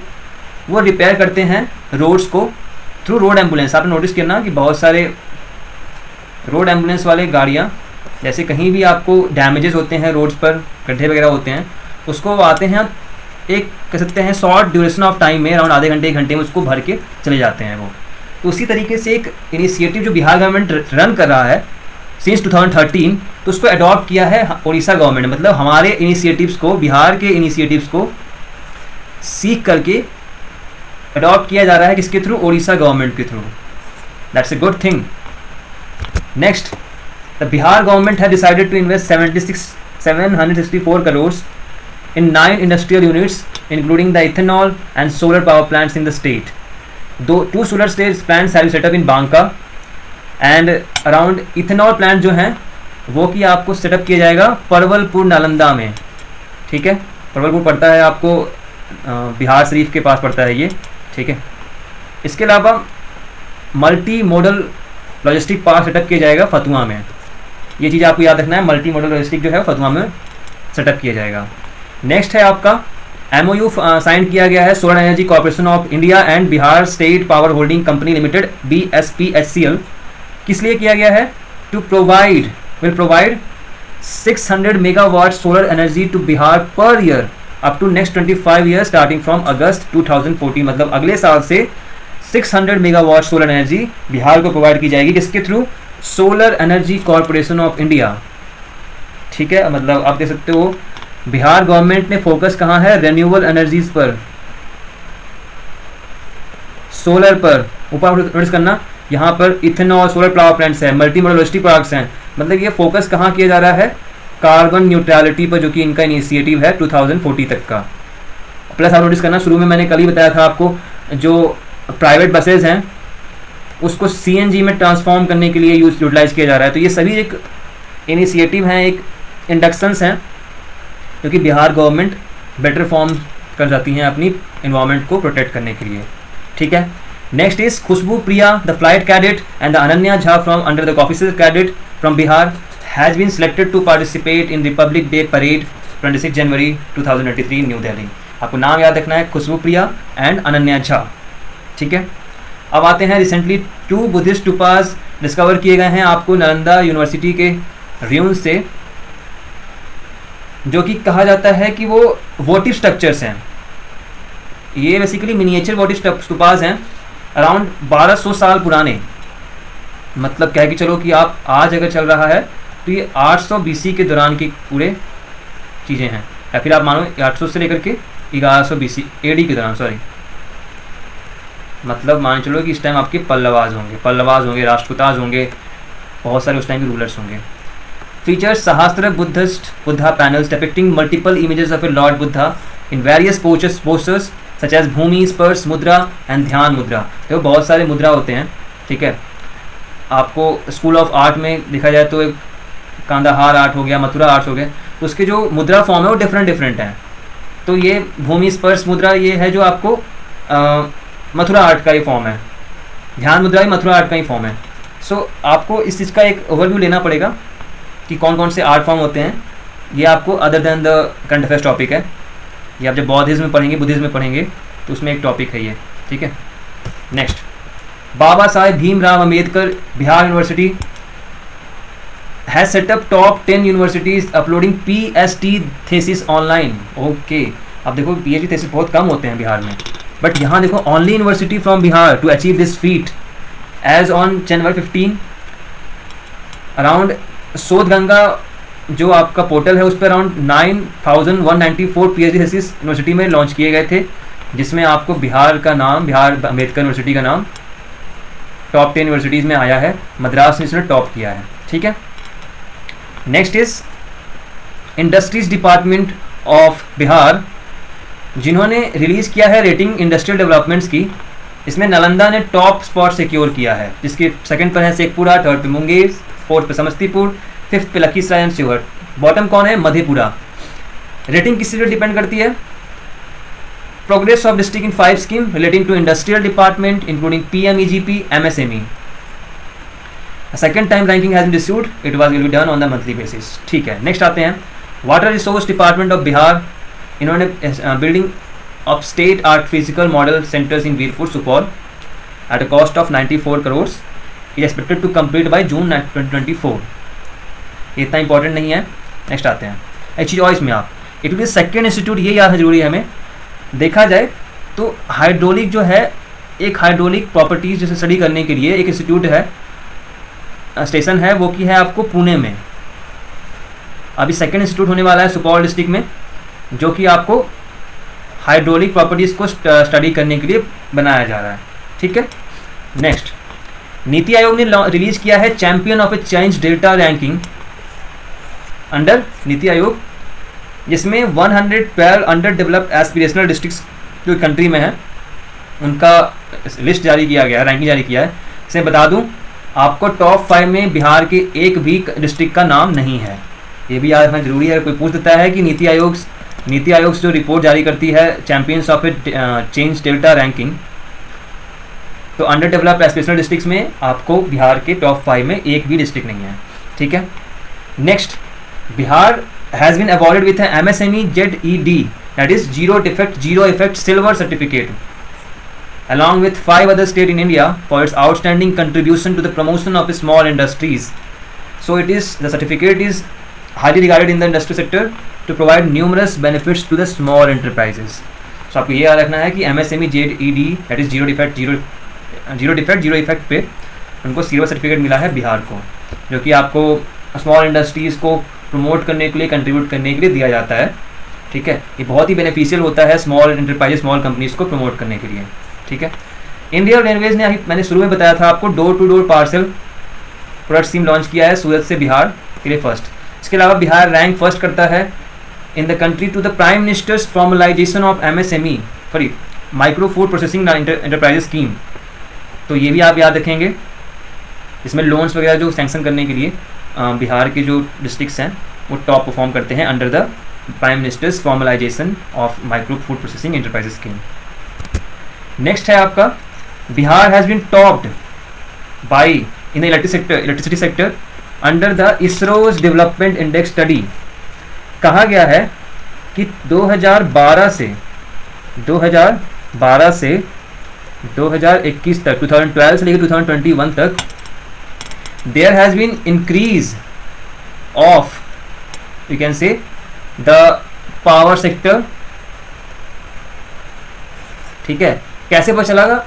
वो रिपेयर करते हैं रोड्स को थ्रू रोड एम्बुलेंस. आपने नोटिस किया ना कि बहुत सारे रोड एम्बुलेंस वाले गाड़ियाँ, जैसे कहीं भी आपको डैमेजेस होते हैं रोड्स पर, गड्ढे वगैरह होते हैं, उसको वो आते हैं एक कह सकते हैं शॉर्ट ड्यूरेशन ऑफ टाइम में, अराउंड आधे घंटे 1 घंटे में उसको भर के चले जाते हैं वो. तो उसी तरीके से एक इनिशिएटिव जो बिहार गवर्नमेंट रन कर रहा है सिंस 2013, तो उसको अडॉप्ट किया है उड़ीसा गवर्नमेंट. मतलब हमारे इनिशिएटिव्स को, बिहार के इनिशिएटिव्स को सीख करके अडॉप्ट किया जा रहा है किसके थ्रू, उड़ीसा गवर्नमेंट के थ्रू. That's a good thing. Next, the Bihar government has decided to invest 764 crores in 9 industrial units including the ethanol and solar power plants in the state. Two solar plants have been set up in Banka and around ethanol plant जो हैं वो कि आपको सेटअप किया जाएगा परवलपुर नालंदा में. ठीक है, परवलपुर पड़ता है आपको बिहार शरीफ के पास पड़ता है ये. ठीक है, इसके अलावा multi modal logistic park setup किया जाएगा फतुआ में. ये चीज़ आपको याद रखना है, मल्टी मॉडल लॉजिस्टिक जो है फतुआ में सेटअप किया जाएगा. नेक्स्ट है आपका MOU साइन किया गया है solar energy corporation of India and Bihar state power holding company limited BSPHCL. किस लिए किया गया है, to will provide 600 megawatt solar energy to Bihar per year up to next 25 year starting from August 2014. मतलब अगले साल से 600 मेगावाट सोलर एनर्जी बिहार को प्रोवाइड की जाएगी. किसके through, solar energy corporation of India. ठीक है, मतलब आप देख सकते हो बिहार गवर्नमेंट ने फोकस कहाँ है, रेन्यूएबल एनर्जीज पर, सोलर पर. ऊपर नोटिस करना, यहाँ पर इथेनॉल सोलर पावर प्लांट्स है, मल्टी मॉडल लॉजिस्टिक प्रोडक्ट्स हैं. मतलब ये फोकस कहाँ किया जा रहा है, कार्बन न्यूट्रलिटी पर, जो कि इनका इनिशिएटिव है 2040 तक का. प्लस आप नोटिस करना, शुरू में मैंने कल ही बताया था आपको, जो प्राइवेट बसेज हैं उसको CNG में ट्रांसफॉर्म करने के लिए यूटिलाइज किया जा रहा है. तो ये सभी एक इनिशिएटिव हैं, एक इंडक्शंस हैं, क्योंकि बिहार गवर्नमेंट बेटर फॉर्म कर जाती हैं अपनी इन्वायरमेंट को प्रोटेक्ट करने के लिए. ठीक है. Next is Khushboo Priya the flight cadet and the Ananya Jha from under the officer cadet from Bihar has been selected to participate in republic day parade 26 January 2023 new Delhi. आपको नाम याद रखना है, खुशबू प्रिया एंड अनन्या झा. ठीक है. अब आते हैं, रिसेंटली 2 बुद्धिस्ट स्टूपास डिस्कवर किए गए हैं आपको नालंदा यूनिवर्सिटी के र्यून से, जो कि कहा जाता है कि वो वोटिव स्ट्रक्चर्स हैं. ये बेसिकली मिनिएचर वोटिव स्टूपास हैं, अराउंड 1200 साल पुराने. मतलब कह के चलो कि आप आज अगर चल रहा है तो ये 800 BC के दौरान की पूरे चीज़ें हैं, या फिर आप मानो 800 से लेकर के 1100 BC AD के दौरान, सॉरी, मतलब मान चलो कि इस टाइम आपके पल्लवाज होंगे, राष्ट्रकूताज होंगे, बहुत सारे उस टाइम के रूलर्स होंगे. Features Sahasra Buddha panels depicting multiple images of a Lord Buddha in various postures such as Bhumi, Spurs, Mudra and ध्यान मुद्रा. तो बहुत सारे मुद्रा होते हैं. ठीक है, आपको स्कूल ऑफ आर्ट में देखा जाए तो एक कांदाहार आर्ट हो गया, मथुरा आर्ट हो गया, तो उसके जो मुद्रा फॉर्म है वो डिफरेंट हैं. तो ये भूमि, स्पर्श मुद्रा ये है जो आपको मथुरा आर्ट का ही फॉर्म है, ध्यान मुद्रा भी मथुरा आर्ट का ही फॉर्म है. सो आपको इस चीज़ का एक ओवरव्यू लेना पड़ेगा कि कौन कौन से आर्ट फॉर्म होते हैं. ये आपको other than the current affairs topic है, ये आप जब बौद्धिज्म में पढ़ेंगे, बुद्धिज्म में पढ़ेंगे, तो उसमें एक टॉपिक है ये. ठीक है. Next, Baba Saheb Bhimrao Ambedkar Bihar university has set up top 10 universities uploading PhD thesis online. Okay, अब देखो PhD थेसिस बहुत कम होते हैं बिहार में, बट यहाँ देखो only university from Bihar to achieve this feat as on January 15. Around Shodhganga जो आपका पोर्टल है उस पर अराउंड 9194 PhD थेसिस यूनिवर्सिटी में लॉन्च किए गए थे, जिसमें आपको बिहार का नाम, बिहार अम्बेडकर यूनिवर्सिटी का नाम टॉप 10 यूनिवर्सिटीज़ में आया है. मद्रास ने इसने टॉप किया है. ठीक है. Next is industries department of Bihar, जिन्होंने रिलीज़ किया है रेटिंग इंडस्ट्रियल डेवलपमेंट्स की इसमें नालंदा ने टॉप स्पॉट सिक्योर किया है, जिसके सेकंड पर है शेखपुरा, थर्ड पे मुंगेर, फोर्थ पे समस्तीपुर, फिफ्थ पे लखीसराय एंड शिवहर, बॉटम कौन है? मधेपुरा। रेटिंग किससे डिपेंड करती है? Progress of district in 5 scheme relating to industrial department including PMEGP, MSME। Second time ranking has been issued, it was will be done on the monthly basis. ठीक है, नेक्स्ट आते हैं water resource department of Bihar. इन्होंने building of state art physical model centres in Virpur Supaul at a cost of 94 crore is expected to complete by June 2024। इतना इंपॉर्टेंट नहीं है। नेक्स्ट आते हैं एक चीज़ और इसमें, आप इट विल सेकेंड इंस्टीट्यूट, ये याद है जरूरी है हमें। देखा जाए तो हाइड्रोलिक जो है, एक हाइड्रोलिक प्रॉपर्टीज जैसे स्टडी करने के लिए एक इंस्टीट्यूट है, स्टेशन है, वो की है आपको पुणे में। अभी सेकेंड इंस्टीट्यूट होने वाला है सुपौल डिस्ट्रिक्ट में, जो कि आपको हाइड्रोलिक प्रॉपर्टीज़ को स्टडी करने के लिए बनाया जा रहा है। ठीक है, नेक्स्ट नीति आयोग ने रिलीज किया है champion of A change delta ranking under NITI Aayog, जिसमें 112 अंडर डेवलप्ड एस्पिरेशनल डिस्ट्रिक्ट्स जो कंट्री में है उनका लिस्ट जारी किया गया है, रैंकिंग जारी किया है। इसे बता दूं आपको, टॉप 5 में बिहार के एक भी डिस्ट्रिक्ट का नाम नहीं है, ये भी याद रखना जरूरी है। कोई पूछ देता है कि नीति आयोग से जो रिपोर्ट जारी करती है champions of A change delta ranking, तो अंडर डेवलप्ड एस्पिरेशनल डिस्ट्रिक्ट्स में आपको बिहार के टॉप 5 में एक भी डिस्ट्रिक्ट नहीं है। ठीक है, next Bihar has been awarded with MSME ZED, that is zero effect silver certificate, along with 5 other states in India for its outstanding contribution to the promotion of small industries. So the certificate is highly regarded in the industry sector to provide numerous benefits to the small enterprises. So आपको ये याद रखना है कि MSME ZED, that is zero defect पे उनको सिल्वर सर्टिफिकेट मिला है बिहार को, जो कि आपको स्मॉल इंडस्ट्रीज़ को प्रमोट करने के लिए, कंट्रीब्यूट करने के लिए दिया जाता है। ठीक है, ये बहुत ही बेनिफिशियल होता है स्मॉल एंटरप्राइजेस, स्मॉल कंपनीज को प्रमोट करने के लिए। ठीक है, इंडियन रेलवेज ने, मैंने शुरू में बताया था आपको, door to door parcel product scheme launch किया है सूरत से बिहार के लिए फर्स्ट। इसके अलावा बिहार रैंक फर्स्ट करता है in the country to the prime minister's formalisation of MSME sorry micro food processing enterprises scheme. तो ये भी आप याद रखेंगे, इसमें लोन्स वगैरह जो सैंक्शन करने के लिए बिहार के जो डिस्ट्रिक्ट्स हैं वो टॉप परफॉर्म करते हैं under the prime minister's formalisation of micro food processing enterprises scheme. Next है आपका, Bihar has been topped by in the electricity sector under the ISRO's development index study. कहा गया है कि 2012 से 2021 तक, 2012 से लेकर 2021 तक there has been increase of, you can say, the power sector। ठीक है, कैसे पता चलेगा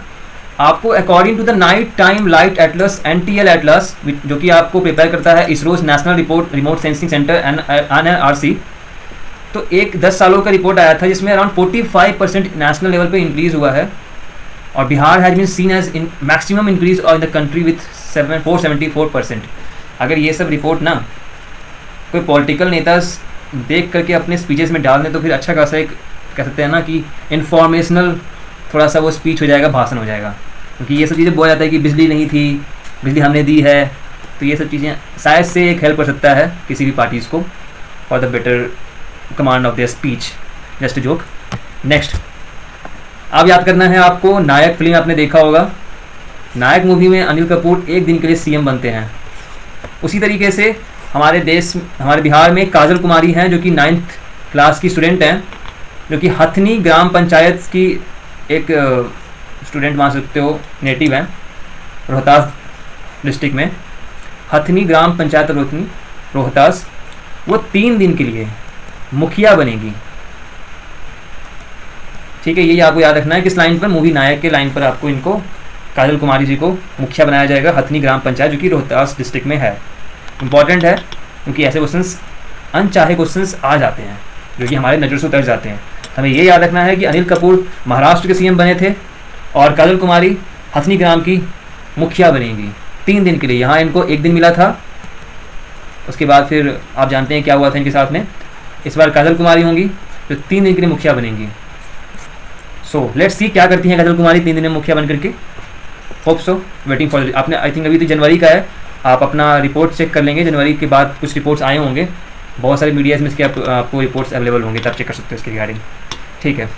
आपको? According to the night time light atlas NTL atlas, जो कि आपको प्रिपेयर करता है ISRO's national remote sensing centre NRC। तो एक 10 सालों का रिपोर्ट आया था जिसमें अराउंड 45% नेशनल लेवल पे इंक्रीज हुआ है, और Bihar has been seen as in maximum increase in the country with 474%। अगर ये सब रिपोर्ट ना कोई पॉलिटिकल नेता देख करके अपने स्पीचेस में डाल दें तो फिर अच्छा खासा एक कह सकते हैं ना कि इन्फॉर्मेशनल थोड़ा सा वो स्पीच हो जाएगा, भाषण हो जाएगा। क्योंकि ये सब चीज़ें बोला जाता है कि बिजली नहीं थी, बिजली हमने दी है, तो ये सब चीज़ें शायद से एक हेल्प कर सकता है किसी भी पार्टीज़ को for the better command of their speech. Just joke. Next अब याद करना है आपको, नायक फिल्म आपने देखा होगा। नायक मूवी में अनिल कपूर एक दिन के लिए CM बनते हैं। उसी तरीके से हमारे बिहार में काजल कुमारी हैं, जो कि 9th क्लास की स्टूडेंट हैं, जो कि हथनी ग्राम पंचायत की एक स्टूडेंट मान सकते हो, नेटिव हैं रोहतास डिस्ट्रिक्ट में। हथनी ग्राम पंचायत रोहतास, वो 3 दिन के लिए मुखिया बनेगी। ठीक है, यही आपको याद रखना है कि इस लाइन पर, मूवी नायक के लाइन पर आपको इनको, काजल कुमारी जी को मुखिया बनाया जाएगा हथनी ग्राम पंचायत, जो कि रोहतास डिस्ट्रिक्ट में है। इंपॉर्टेंट है क्योंकि ऐसे क्वेश्चंस, अनचाहे क्वेश्चंस आ जाते हैं जो कि हमारे नज़र से उतर जाते हैं। हमें ये याद रखना है कि अनिल कपूर महाराष्ट्र के CM बने थे और काजल कुमारी हथनी ग्राम की मुखिया बनेगी 3 दिन के लिए। यहाँ इनको 1 दिन मिला था, उसके बाद फिर आप जानते हैं क्या हुआ था इनके साथ में। इस बार काजल कुमारी होंगी जो 3 दिन के लिए मुखिया बनेंगी। सो लेट्स सी क्या करती हैं गजल कुमारी 3 दिन में मुखिया बन करके। होप सो, वेटिंग फॉर, आपने आई थिंक अभी तो जनवरी का है, आप अपना रिपोर्ट चेक कर लेंगे, जनवरी के बाद कुछ रिपोर्ट्स आए होंगे, बहुत सारे मीडियाज़ में इसके आपको रिपोर्ट्स अवेलेबल होंगे, तब चेक कर सकते हो इसके रिगार्डिंग। ठीक है,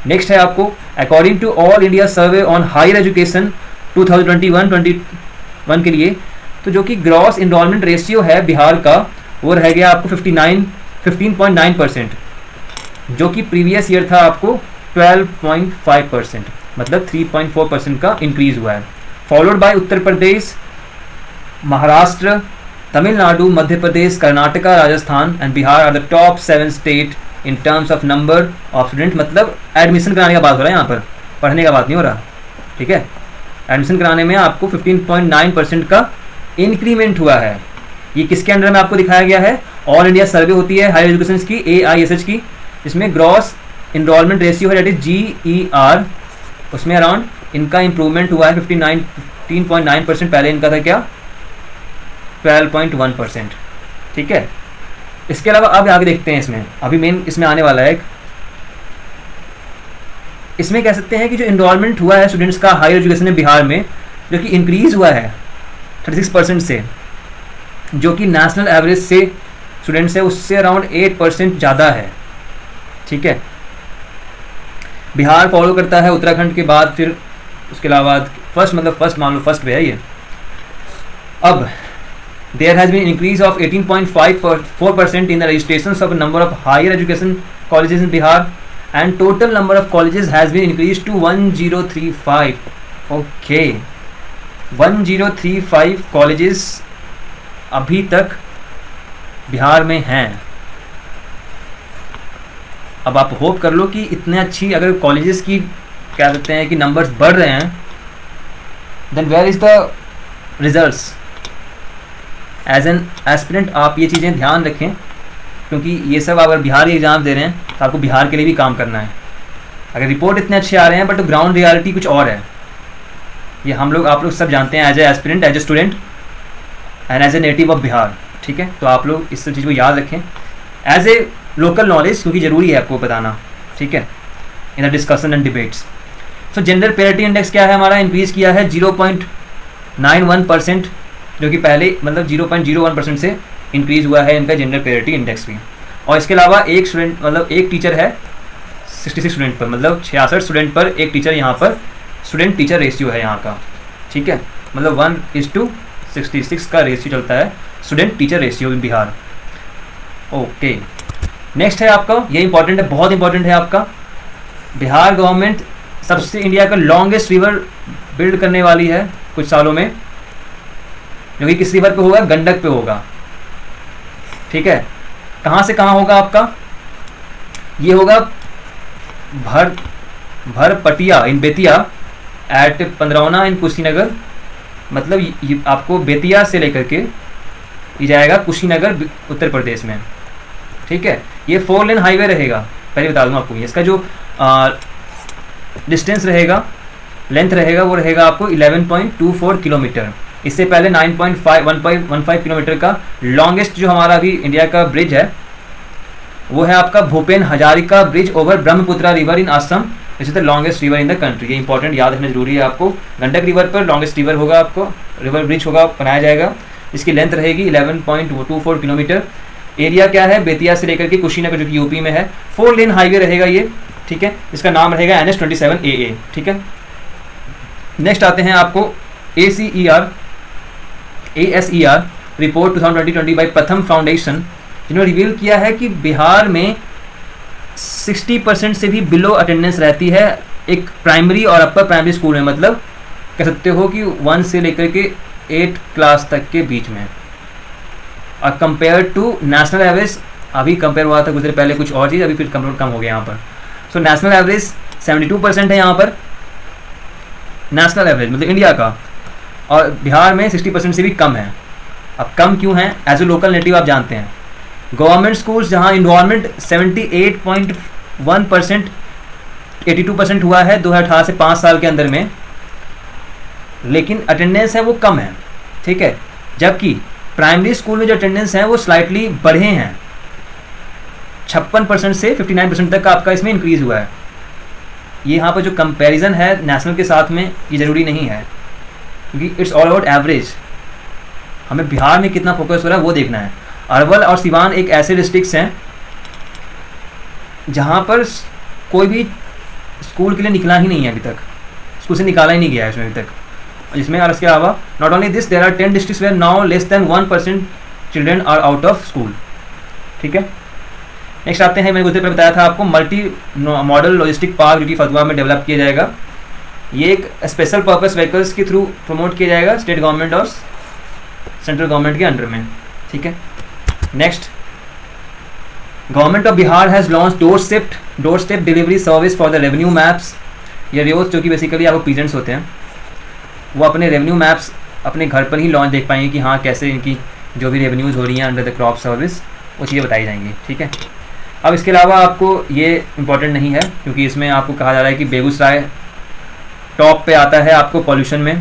नेक्स्ट है आपको according to all India survey on higher education 2021 के लिए, तो जो कि ग्रॉस इनरोलमेंट रेशियो है बिहार का वो रह गया आपको 15.9%, जो कि प्रीवियस ईयर था आपको 12.5%, मतलब 3.4% का इंक्रीज हुआ है। Followed by Uttar Pradesh, Maharashtra, Tamil Nadu, Madhya Pradesh, Karnataka, Rajasthan and Bihar are the top 7 state in terms of number of student. मतलब एडमिशन कराने का बात हो रहा है यहाँ पर, पढ़ने का बात नहीं हो रहा। ठीक है, एडमिशन कराने में आपको 15.9% का इंक्रीमेंट हुआ है। ये किसके अंडर में आपको दिखाया गया है? ऑल इंडिया सर्वे होती है हायर एजुकेशन की, AISH की, जिसमें ग्रॉस इनरोलमेंट रेशियो है, डेट इज GER, उसमें अराउंड इनका इंप्रूवमेंट हुआ है 15.9%। पहले इनका था क्या? 12.1%। ठीक है, इसके अलावा अब आगे देखते हैं, इसमें अभी मेन इसमें आने वाला है, इसमें कह सकते हैं कि जो इनरोलमेंट हुआ है स्टूडेंट्स का हायर एजुकेशन में बिहार में, जो कि इंक्रीज हुआ है 36% से, जो कि नेशनल एवरेज से स्टूडेंट्स है उससे अराउंड 8% ज़्यादा है। ठीक है, बिहार फॉलो करता है उत्तराखंड के बाद, फिर उसके अलावा फर्स्ट, मतलब फर्स्ट मान लो फर्स्ट पे है ये। अब there has been increase of 18.4% in the registrations of a number of higher education colleges in Bihar, and total number of colleges has been increased to 1035. Okay, 1035 colleges अभी तक बिहार में हैं। अब आप होप कर लो कि इतने अच्छी अगर कॉलेजेस की क्या कहते हैं कि नंबर्स बढ़ रहे हैं, then where is the results. As an aspirant आप ये चीज़ें ध्यान रखें, क्योंकि ये सब अगर बिहार के एग्ज़ाम दे रहे हैं तो आपको बिहार के लिए भी काम करना है। अगर रिपोर्ट इतने अच्छे आ रहे हैं बट ग्राउंड रियलिटी कुछ और है, ये हम लोग आप लोग सब जानते हैं as a aspirant, as a student and as a native of Bihar. ठीक है, तो आप लोग इस सब चीज़ को याद रखें एज ए लोकल नॉलेज, क्योंकि ज़रूरी है आपको बताना। ठीक है, in the discussion and debates. So gender parity index क्या है हमारा? इंक्रीज़ किया है 0.91%, जो कि पहले मतलब 0.01% से इंक्रीज़ हुआ है इनका जेंडर पेरिटी इंडेक्स भी। और इसके अलावा एक स्टूडेंट, मतलब एक टीचर है 66 स्टूडेंट पर, मतलब 66 स्टूडेंट पर एक टीचर, यहाँ पर स्टूडेंट टीचर रेशियो है यहाँ का। ठीक है, मतलब 1:66 का रेशियो चलता है student teacher ratio in Bihar. Okay, next है आपका, ये इंपॉर्टेंट है, बहुत इंपॉर्टेंट है आपका, बिहार गवर्नमेंट सबसे इंडिया का लॉन्गेस्ट रिवर बिल्ड करने वाली है कुछ सालों में, जो कि किस रिवर पे होगा? गंडक पे होगा। ठीक है, कहाँ से कहाँ होगा आपका? ये होगा भरपटिया इन बेतिया एट पंद्रौना इन कुशीनगर, मतलब ये आपको बेतिया से लेकर के ये जाएगा कुशीनगर उत्तर प्रदेश में। ठीक है, ये 4 लेन हाईवे रहेगा, पहले बता दूँ आपको। इसका जो डिस्टेंस रहेगा, लेंथ रहेगा, वो रहेगा आपको 11.24 किलोमीटर। इससे पहले 1.15 किलोमीटर का लॉन्गेस्ट जो हमारा अभी इंडिया का ब्रिज है वो है आपका Bhupen Hazarika bridge over Brahmaputra river in Assam. This is the longest river in the country. ये इंपॉर्टेंट याद रखना जरूरी है आपको। गंडक रिवर पर लॉन्गेस्ट रिवर होगा, आपको रिवर ब्रिज होगा, बनाया जाएगा। इसकी लेंथ रहेगी 11.24 किलोमीटर। एरिया क्या है? बेतिया से लेकर के कुशीनगर जो कि यूपी में है। 4 लेन हाईवे रहेगा ये। ठीक है, इसका नाम रहेगा NH27AA। ठीक है, नेक्स्ट आते हैं आपको ASER रिपोर्ट 2020 बाई प्रथम फाउंडेशन, जिन्होंने रिवील किया है कि बिहार में 60% से भी बिलो अटेंडेंस रहती है एक प्राइमरी और अपर प्राइमरी स्कूल में, मतलब कह सकते हो कि 1 से लेकर के 8 क्लास तक के बीच में। और कंपेयर टू नेशनल एवरेज, अभी कंपेयर हुआ था कुछ देर पहले कुछ और चीज़, अभी फिर कम हो गया यहाँ पर। सो नेशनल एवरेज 72% है यहाँ पर, नेशनल एवरेज मतलब इंडिया का, और बिहार में 60% से भी कम है। अब कम क्यों है? एज ए लोकल नेटिव आप जानते हैं, गवर्नमेंट स्कूल्स जहाँ इन्वॉल्वमेंट 78.1%, 82% हुआ है 2018 से 5 साल के अंदर में, लेकिन अटेंडेंस है वो कम है। ठीक है, जबकि प्राइमरी स्कूल में जो अटेंडेंस है वो स्लाइटली बढ़े हैं, 56% से 59% तक का आपका इसमें इंक्रीज हुआ है। ये यहाँ पर जो कंपैरिजन है नेशनल के साथ में, ये ज़रूरी नहीं है, क्योंकि इट्स ऑल अबाउट एवरेज। हमें बिहार में कितना फोकस हो रहा है वो देखना है। अरवल और सिवान एक ऐसे डिस्ट्रिक्ट्स हैं जहाँ पर कोई भी स्कूल के लिए निकला ही नहीं है अभी तक, स्कूल से निकाला ही नहीं गया है इसमें अभी तक, जिसमें और इसके अलावा not only this, there are 10 districts where now less than 1% children are out of school. ठीक है, नेक्स्ट आते हैं, मैंने कुछ देर पहले बताया था आपको मल्टी मॉडल लॉजिस्टिक पार्क जो कि फतवा में डेवलप किया जाएगा। ये एक स्पेशल पर्पस व्हीकल्स के थ्रू प्रमोट किया जाएगा स्टेट गवर्नमेंट और सेंट्रल गवर्नमेंट के अंडर में। ठीक है, next, government of Bihar has launch door step delivery service for the revenue maps. ये रियोज जो कि बेसिकली आपको पीजेंट्स होते हैं, वो अपने रेवेन्यू मैप्स अपने घर पर ही लॉन्च देख पाएंगे कि हाँ कैसे इनकी जो भी रेवेन्यूज़ हो रही हैं अंडर द क्रॉप सर्विस, वो चीज़ें बताई जाएंगी। ठीक है, अब इसके अलावा आपको ये इम्पॉर्टेंट नहीं है, क्योंकि इसमें आपको कहा जा रहा है कि बेगूसराय टॉप पे आता है आपको पॉल्यूशन में।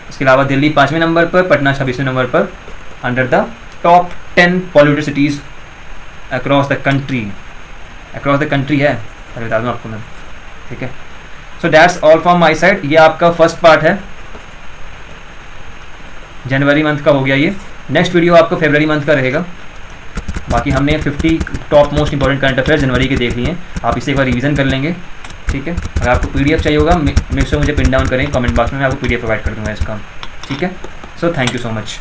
इसके अलावा दिल्ली 5वें नंबर पर, पटना 26वें नंबर पर under the top 10 polluted cities across the country. Across the country है, अरे बता दूँ आपको मैं। ठीक है, so that's all from my side. ये आपका फर्स्ट पार्ट है, जनवरी मंथ का हो गया ये। नेक्स्ट वीडियो आपको फरवरी मंथ का रहेगा। बाकी हमने 50 top most important current affairs जनवरी के देख लिए हैं, आप इसे एक बार रिवीजन कर लेंगे। ठीक है, अगर आपको पीडीएफ चाहिए होगा मेक श्योर मुझे पिन डाउन करें कमेंट बॉक्स में, मैं आपको पीडीएफ प्रोवाइड कर दूँगा इसका। ठीक है, so thank you so much.